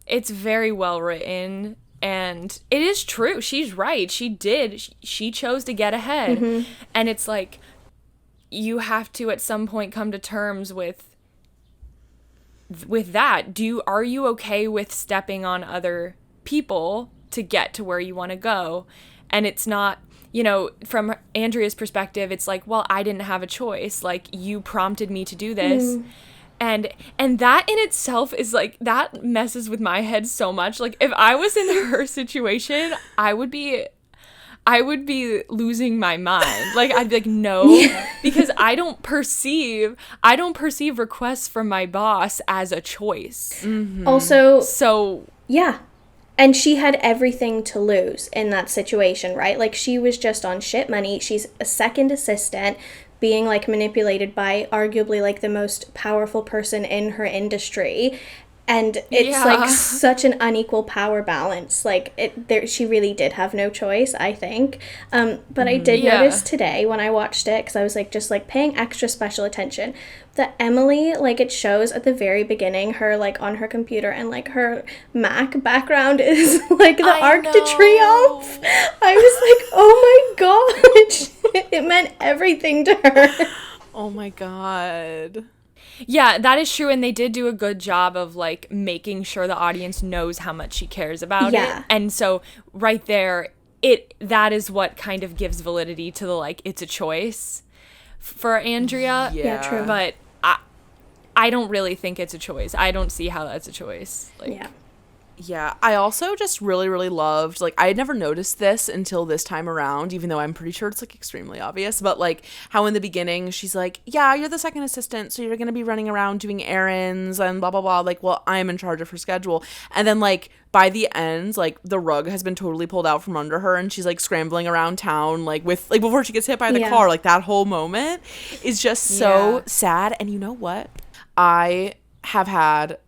[SPEAKER 2] It's very well written, and it is true. She's right. She chose to get ahead. And it's like, you have to at some point come to terms with that. Are you okay with stepping on other people to get to where you want to go? And it's not, you know, from Andrea's perspective, it's like, well, I didn't have a choice. Like, you prompted me to do this. And that in itself is like, that messes with my head so much. Like, if I was in her situation, I would be losing my mind. Like, I'd be like, no, because I don't perceive requests from my boss as a choice.
[SPEAKER 9] Also,
[SPEAKER 2] so
[SPEAKER 9] yeah. And she had everything to lose in that situation, right? Like, she was just on shit money. She's a second assistant being, like, manipulated by arguably, like, the most powerful person in her industry. And it's, like, such an unequal power balance. Like, she really did have no choice, I think. But I did notice today when I watched it, because I was, like, just, like, paying extra special attention, that Emily, like, it shows at the very beginning, her, like, on her computer, and, like, her Mac background is, like, the Arc de Triomphe. I was like, oh my god. It meant everything to her.
[SPEAKER 1] Oh my god.
[SPEAKER 2] Yeah, that is true, and they did do a good job of like making sure the audience knows how much she cares about it. And so right there, that is what kind of gives validity to the like it's a choice for Andrea.
[SPEAKER 9] Yeah, true.
[SPEAKER 2] But I don't really think it's a choice. I don't see how that's a choice. Like,
[SPEAKER 1] Yeah, I also just really, really loved, like, I had never noticed this until this time around, even though I'm pretty sure it's, like, extremely obvious, but, like, how in the beginning she's like, yeah, you're the second assistant, so you're going to be running around doing errands and blah, blah, blah, like, well, I'm in charge of her schedule. And then, like, by the end, like, the rug has been totally pulled out from under her, and she's, like, scrambling around town, like, with, like, before she gets hit by the car, like, that whole moment is just so sad. And you know what? I have had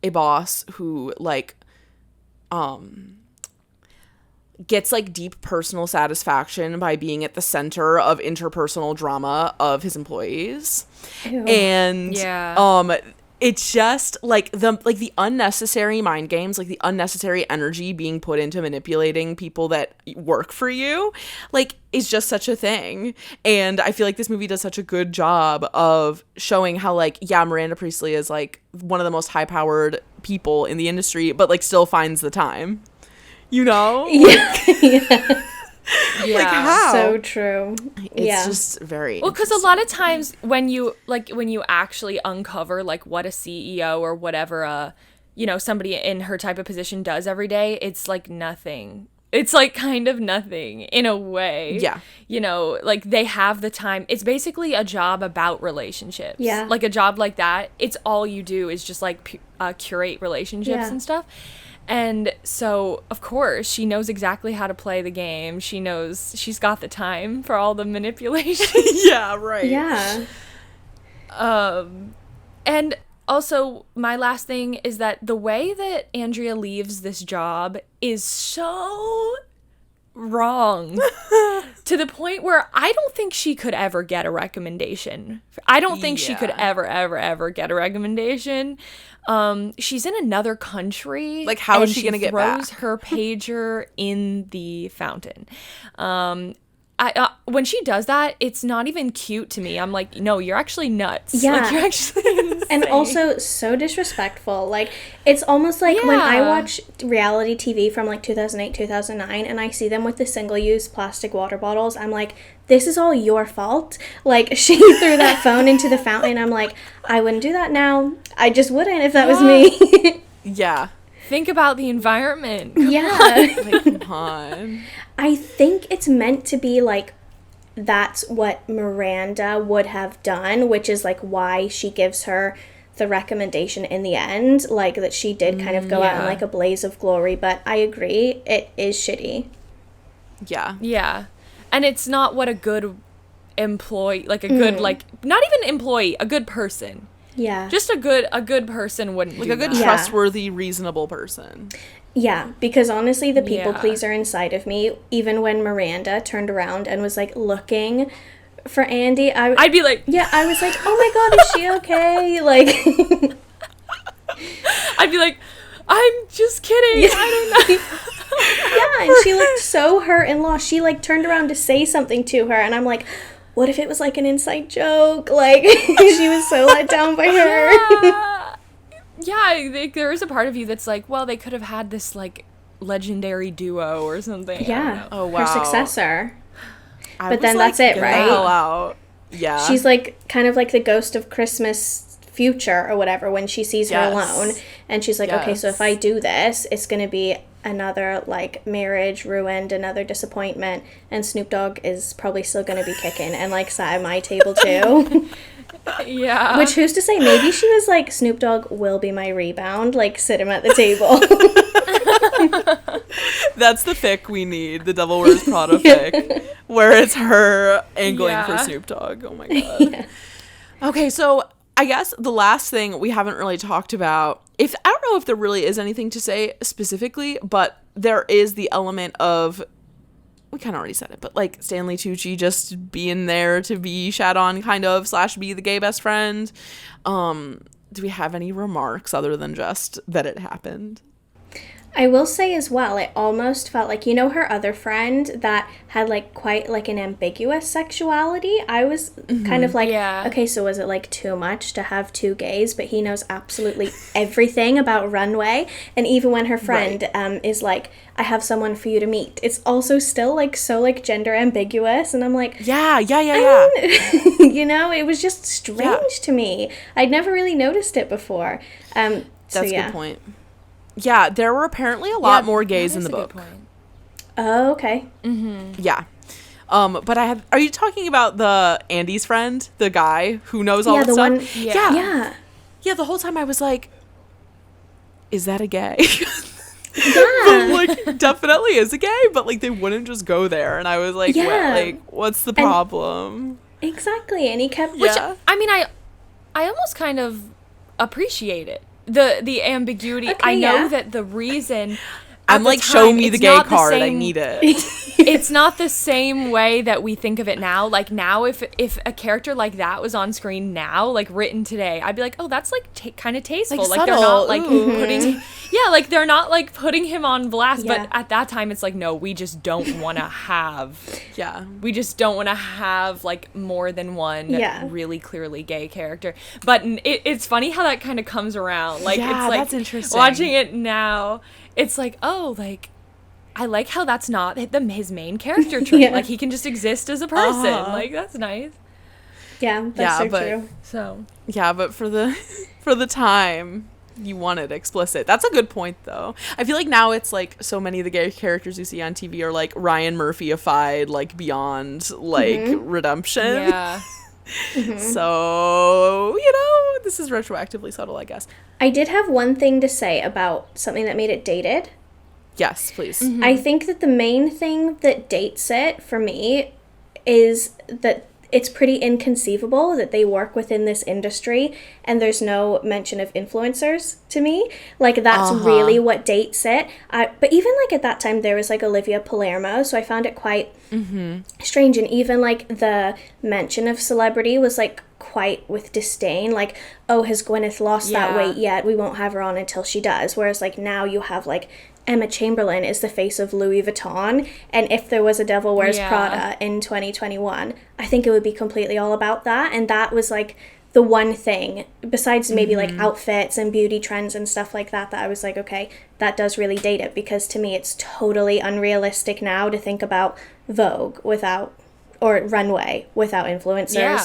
[SPEAKER 1] a boss who, like, gets like deep personal satisfaction by being at the center of interpersonal drama of his employees.
[SPEAKER 9] Ew.
[SPEAKER 1] And it's just like the unnecessary mind games, like the unnecessary energy being put into manipulating people that work for you, like, is just such a thing. And I feel like this movie does such a good job of showing how, like, yeah, Miranda Priestley is like one of the most high-powered people in the industry, but like still finds the time, you know?
[SPEAKER 9] Yeah.
[SPEAKER 1] Like, how?
[SPEAKER 9] So true.
[SPEAKER 1] It's just very
[SPEAKER 2] well, because a lot of times when you actually uncover like what a CEO or whatever somebody in her type of position does every day, it's like nothing. It's like kind of nothing in a way.
[SPEAKER 1] Yeah.
[SPEAKER 2] You know, like they have the time. It's basically a job about relationships.
[SPEAKER 9] Yeah.
[SPEAKER 2] Like a job like that, it's all you do is just like curate relationships and stuff. And so, of course, she knows exactly how to play the game. She knows she's got the time for all the manipulation.
[SPEAKER 1] Yeah, right.
[SPEAKER 9] Yeah.
[SPEAKER 2] And also, my last thing is that the way that Andrea leaves this job is so wrong to the point where I don't think she could ever get a recommendation. I don't think she could ever get a recommendation. She's in another country.
[SPEAKER 1] Like, how is she gonna get back?
[SPEAKER 2] Throws her pager in the fountain. When she does that, it's not even cute to me. I'm like, no, you're actually nuts.
[SPEAKER 9] Yeah.
[SPEAKER 2] Like, you're actually insane.
[SPEAKER 9] And also so disrespectful. Like, it's almost like when I watch reality TV from like 2008, 2009, and I see them with the single-use plastic water bottles, I'm like, this is all your fault. Like, she threw that phone into the fountain. I'm like, I wouldn't do that now. I just wouldn't if that was me.
[SPEAKER 1] Yeah.
[SPEAKER 2] Think about the environment.
[SPEAKER 1] Like, come on.
[SPEAKER 9] I think it's meant to be like that's what Miranda would have done, which is like why she gives her the recommendation in the end, like that she did kind of go out in like a blaze of glory. But I agree, it is shitty.
[SPEAKER 1] Yeah.
[SPEAKER 2] And it's not what a good employee, like a good, like, not even employee, a good person.
[SPEAKER 9] Yeah.
[SPEAKER 2] Just a good person wouldn't
[SPEAKER 1] like
[SPEAKER 2] do
[SPEAKER 1] a good
[SPEAKER 2] that.
[SPEAKER 1] trustworthy, reasonable person.
[SPEAKER 9] Yeah, because honestly, the people pleaser inside of me, even when Miranda turned around and was like looking for Andy,
[SPEAKER 2] I'd be like,
[SPEAKER 9] yeah, I was like, oh my god, is she okay? Like,
[SPEAKER 2] I'd be like, I'm just kidding. I don't know.
[SPEAKER 9] Yeah, and she looked so hurt and lost. She like turned around to say something to her, and I'm like, what if it was like an inside joke? Like, she was so let down by her.
[SPEAKER 2] Yeah, there is a part of you that's like, well, they could have had this like legendary duo or something.
[SPEAKER 9] Yeah.
[SPEAKER 1] Oh, wow.
[SPEAKER 9] Her successor.
[SPEAKER 1] But
[SPEAKER 9] then that's it, right?
[SPEAKER 1] Get the hell out. Yeah.
[SPEAKER 9] She's like kind of like the ghost of Christmas future or whatever when she sees her alone. And she's like, okay, so if I do this, it's going to be another like marriage ruined, another disappointment, and Snoop Dogg is probably still going to be kicking and like sat at my table too.
[SPEAKER 2] Yeah.
[SPEAKER 9] Which, who's to say, maybe she was like, Snoop Dogg will be my rebound, like sit him at the table.
[SPEAKER 1] That's the fic we need, the Devil Wears Prada fic, where it's her angling for Snoop Dogg. Oh my god. Yeah. Okay, so I guess the last thing we haven't really talked about, I don't know if there really is anything to say specifically, but there is the element of, we kind of already said it, but like Stanley Tucci just being there to be shat on kind of / be the gay best friend. Do we have any remarks other than just that it happened?
[SPEAKER 9] I will say as well, it almost felt like, her other friend that had like quite like an ambiguous sexuality. I was kind of like, okay, so was it like too much to have two gays, but he knows absolutely everything about Runway? And even when her friend is like, I have someone for you to meet, it's also still like so like gender ambiguous, and I'm like,
[SPEAKER 1] yeah.
[SPEAKER 9] It was just strange to me. I'd never really noticed it before.
[SPEAKER 1] That's a good point. Yeah, there were apparently a lot more gays in the book.
[SPEAKER 9] Oh, okay.
[SPEAKER 1] Yeah. But are you talking about the Andy's friend, the guy who knows all that stuff?
[SPEAKER 9] One, yeah.
[SPEAKER 1] Yeah, the whole time I was like, is that a gay?
[SPEAKER 9] Yeah.
[SPEAKER 1] But, definitely is a gay, but, they wouldn't just go there. And I was like, what's the problem?
[SPEAKER 9] Exactly. And he kept...
[SPEAKER 2] Which, I mean, I almost kind of appreciate it. The ambiguity.
[SPEAKER 9] Okay,
[SPEAKER 2] I know that the reason...
[SPEAKER 1] I'm like, show me the gay card. I need it.
[SPEAKER 2] It's not the same way that we think of it now. Like, now, if a character like that was on screen now, like, written today, I'd be like, oh, that's, like, kind of tasteful. Like, they're not, like, putting... Yeah, like, they're not, like, putting him on blast. Yeah. But at that time, it's like, no, we just don't want to have...
[SPEAKER 1] Yeah.
[SPEAKER 2] We just don't want to have, like, more than one really clearly gay character. But it's funny how that kind of comes around. Like, it's like...
[SPEAKER 1] that's interesting.
[SPEAKER 2] Watching it now... It's like, oh, like, I like how that's not his main character trait. Yeah. Like, he can just exist as a person. Like, that's nice.
[SPEAKER 9] Yeah, that's so true.
[SPEAKER 2] So.
[SPEAKER 1] Yeah, but for the time, you want it explicit. That's a good point, though. I feel like now it's, like, so many of the gay characters you see on TV are, like, Ryan Murphy-ified, like, beyond, like, redemption.
[SPEAKER 2] Yeah.
[SPEAKER 1] So, this is retroactively subtle, I guess.
[SPEAKER 9] I did have one thing to say about something that made it dated.
[SPEAKER 1] Yes, please.
[SPEAKER 9] I think that the main thing that dates it for me is that it's pretty inconceivable that they work within this industry and there's no mention of influencers to me. Like, that's really what dates it. But even, like, at that time, there was, like, Olivia Palermo, so I found it quite strange. And even, like, the mention of celebrity was, like, quite with disdain. Like, oh, has Gwyneth lost that weight yet? We won't have her on until she does. Whereas, like, now you have, like, Emma Chamberlain is the face of Louis Vuitton, and if there was a Devil Wears Prada in 2021, I think it would be completely all about that. And that was like the one thing, besides maybe like outfits and beauty trends and stuff like that, that I was like, okay, that does really date it, because to me it's totally unrealistic now to think about Vogue without, or Runway without influencers.
[SPEAKER 2] Yeah.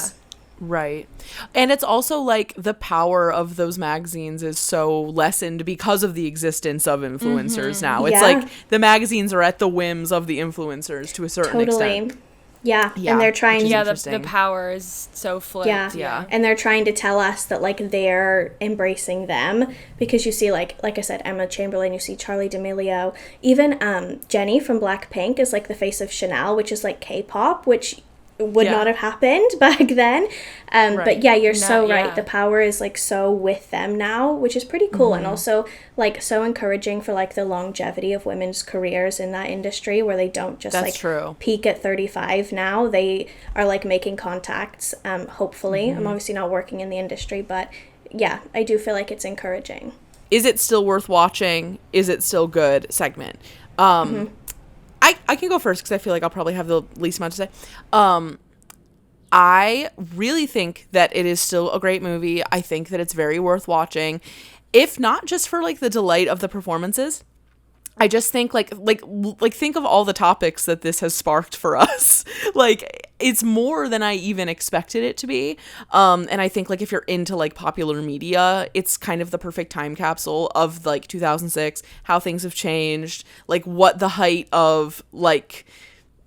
[SPEAKER 1] Right. And it's also like the power of those magazines is so lessened because of the existence of influencers now. It's like the magazines are at the whims of the influencers to a certain extent.
[SPEAKER 9] Yeah. And they're trying
[SPEAKER 2] to... the power is so flipped.
[SPEAKER 9] Yeah. And they're trying to tell us that, like, they're embracing them, because you see, like I said, Emma Chamberlain, you see Charli D'Amelio. Even Jennie from Blackpink is, like, the face of Chanel, which is, like, K-pop, which... would not have happened back then. But yeah, you're so right. The power is like so with them now, which is pretty cool. And also like so encouraging for like the longevity of women's careers in that industry, where they don't just peak at 35 now. They are like making contacts, hopefully. I'm obviously not working in the industry, but yeah, I do feel like it's encouraging.
[SPEAKER 1] Is it still worth watching? Is it still good? Segment. I can go first because I feel like I'll probably have the least amount to say. I really think that it is still a great movie. I think that it's very worth watching, if not just for like the delight of the performances. I just think like think of all the topics that this has sparked for us. Like, it's more than I even expected it to be. And I think like if you're into like popular media, it's kind of the perfect time capsule of like 2006, how things have changed, like what the height of like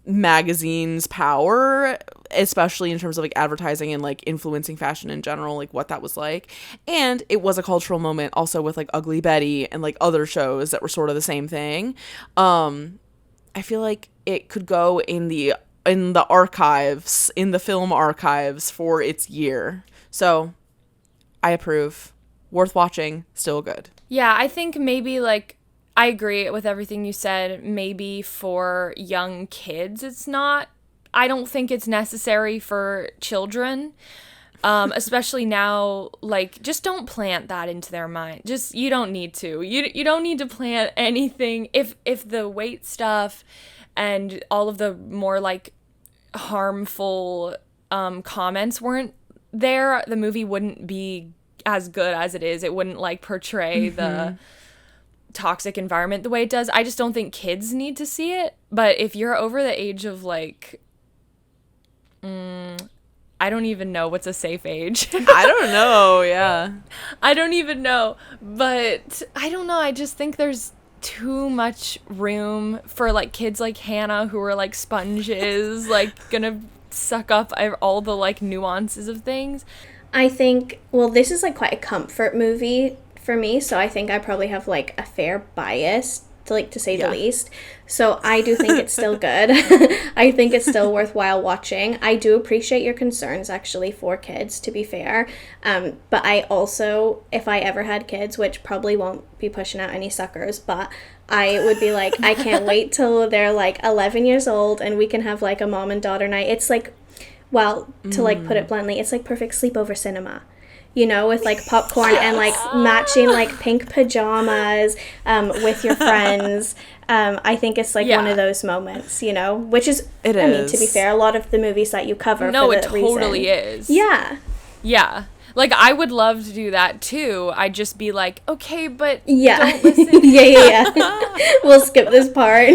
[SPEAKER 1] magazines' power, especially in terms of like advertising and like influencing fashion in general, like what that was like. And it was a cultural moment also with like Ugly Betty and like other shows that were sort of the same thing. I feel like it could go in the archives, in the film archives for its year. So I approve. Worth watching, still good.
[SPEAKER 2] Yeah, I think maybe like I agree with everything you said. Maybe for young kids, it's not. I don't think it's necessary for children. Especially now, like, just don't plant that into their mind. Just, you don't need to. You don't need to plant anything. If the weight stuff and all of the more, like, harmful comments weren't there, the movie wouldn't be as good as it is. It wouldn't, like, portray the toxic environment the way it does. I just don't think kids need to see it. But if you're over the age of, like, I don't even know what's a safe age.
[SPEAKER 1] I don't know, yeah.
[SPEAKER 2] I don't even know. But I don't know. I just think there's too much room for, like, kids like Hannah who are, like, sponges, like, gonna suck up all the, like, nuances of things.
[SPEAKER 9] I think, well, this is, like, quite a comfort movie for me, so I think I probably have, like, a fair bias, to say the least. So I do think it's still good. I think it's still worthwhile watching. I do appreciate your concerns, actually, for kids, to be fair. But I also, if I ever had kids, which probably won't be pushing out any suckers, but I would be like, I can't wait till they're, like, 11 years old and we can have, like, a mom and daughter night. It's like, well, to, like, put it bluntly, it's like perfect sleepover cinema. You know, with, like, popcorn and, like, matching, like, pink pajamas with your friends. I think it's, like, one of those moments, you know, which is, I mean, to be fair, a lot of the movies that you cover
[SPEAKER 2] No,
[SPEAKER 9] for
[SPEAKER 2] it
[SPEAKER 9] that
[SPEAKER 2] totally
[SPEAKER 9] reason.
[SPEAKER 2] is.
[SPEAKER 9] Yeah.
[SPEAKER 2] Yeah. Like, I would love to do that, too. I'd just be like, okay, but
[SPEAKER 9] yeah.
[SPEAKER 2] don't listen.
[SPEAKER 9] yeah. We'll skip this part.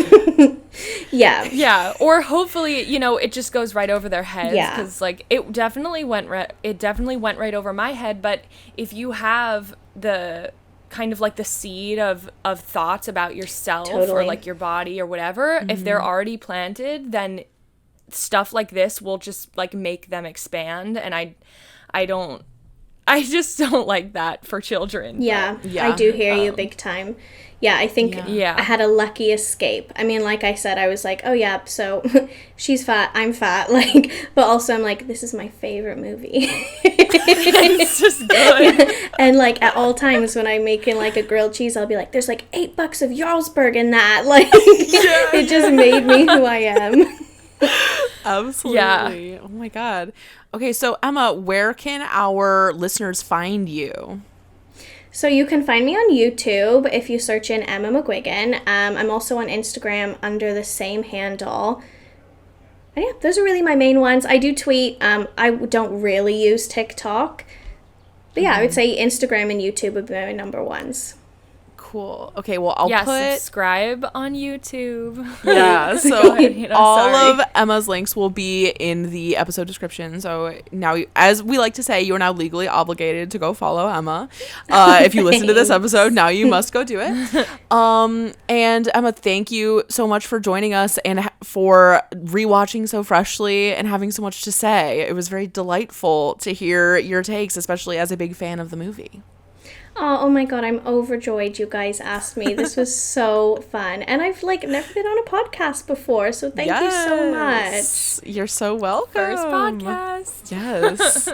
[SPEAKER 9] yeah.
[SPEAKER 2] Yeah. Or hopefully, you know, it just goes right over their heads.
[SPEAKER 9] Yeah.
[SPEAKER 2] Because, like, it definitely went right over my head. But if you have the kind of, like, the seed of thoughts about yourself or, like, your body or whatever, if they're already planted, then stuff like this will just, like, make them expand. And I just don't like that for children.
[SPEAKER 9] Yeah, I do hear you big time. Yeah, I think I had a lucky escape. I mean, like I said, I was like, oh yeah, so she's fat, I'm fat, like, but also I'm like, this is my favorite movie.
[SPEAKER 2] It's just good.
[SPEAKER 9] And, like, at all times when I'm making, like, a grilled cheese, I'll be like, there's, like, $8 of Jarlsberg in that. Like, it just made me who I am.
[SPEAKER 1] Absolutely. Yeah. Oh my God. Okay, so Emma, where can our listeners find you?
[SPEAKER 9] So you can find me on YouTube if you search in Emma McGuigan. I'm also on Instagram under the same handle. And yeah, those are really my main ones. I do tweet. I don't really use TikTok. But yeah, I would say Instagram and YouTube would be my number ones.
[SPEAKER 1] Cool. Okay, well, I'll put...
[SPEAKER 2] subscribe on YouTube.
[SPEAKER 1] Yeah, so all of Emma's links will be in the episode description. So now, as we like to say, you're now legally obligated to go follow Emma. If you listen to this episode, now you must go do it. And Emma, thank you so much for joining us and for rewatching so freshly and having so much to say. It was very delightful to hear your takes, especially as a big fan of the movie.
[SPEAKER 9] Oh my God, I'm overjoyed you guys asked me. This was so fun. And I've, like, never been on a podcast before, so thank you so much.
[SPEAKER 1] You're so welcome.
[SPEAKER 2] First podcast.
[SPEAKER 1] Yes.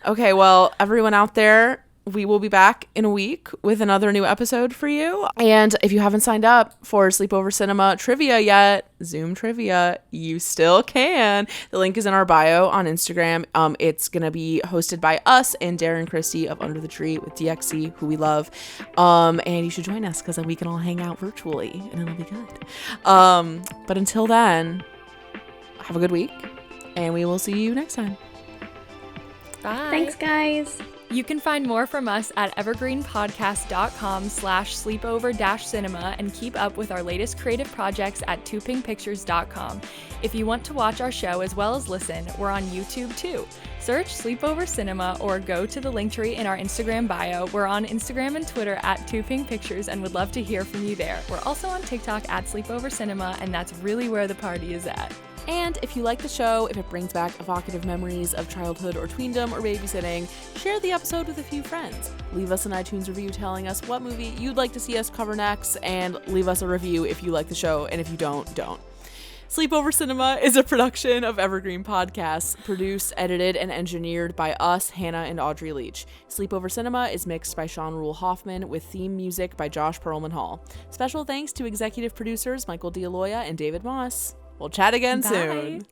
[SPEAKER 1] Okay, well, everyone out there, we will be back in a week with another new episode for you. And if you haven't signed up for Sleepover Cinema trivia yet, Zoom trivia, you still can. The link is in our bio on Instagram. It's going to be hosted by us and Darren Christie of Under the Tree with DXC, who we love. And you should join us because then we can all hang out virtually and it'll be good. But until then, have a good week and we will see you next time.
[SPEAKER 2] Bye.
[SPEAKER 9] Thanks, guys.
[SPEAKER 2] You can find more from us at evergreenpodcast.com/sleepover-cinema and keep up with our latest creative projects at toopinkpictures.com. If you want to watch our show as well as listen, we're on YouTube too. Search Sleepover Cinema or go to the link tree in our Instagram bio. We're on Instagram and Twitter at toopinkpictures and would love to hear from you there. We're also on TikTok at Sleepover Cinema, and that's really where the party is at.
[SPEAKER 1] And if you like the show, if it brings back evocative memories of childhood or tweendom or babysitting, share the episode with a few friends. Leave us an iTunes review telling us what movie you'd like to see us cover next, and leave us a review if you like the show, and if you don't. Sleepover Cinema is a production of Evergreen Podcasts, produced, edited, and engineered by us, Hannah and Audrey Leach. Sleepover Cinema is mixed by Sean Rule Hoffman with theme music by Josh Perlman Hall. Special thanks to executive producers Michael D'Aloia and David Moss. We'll chat again soon.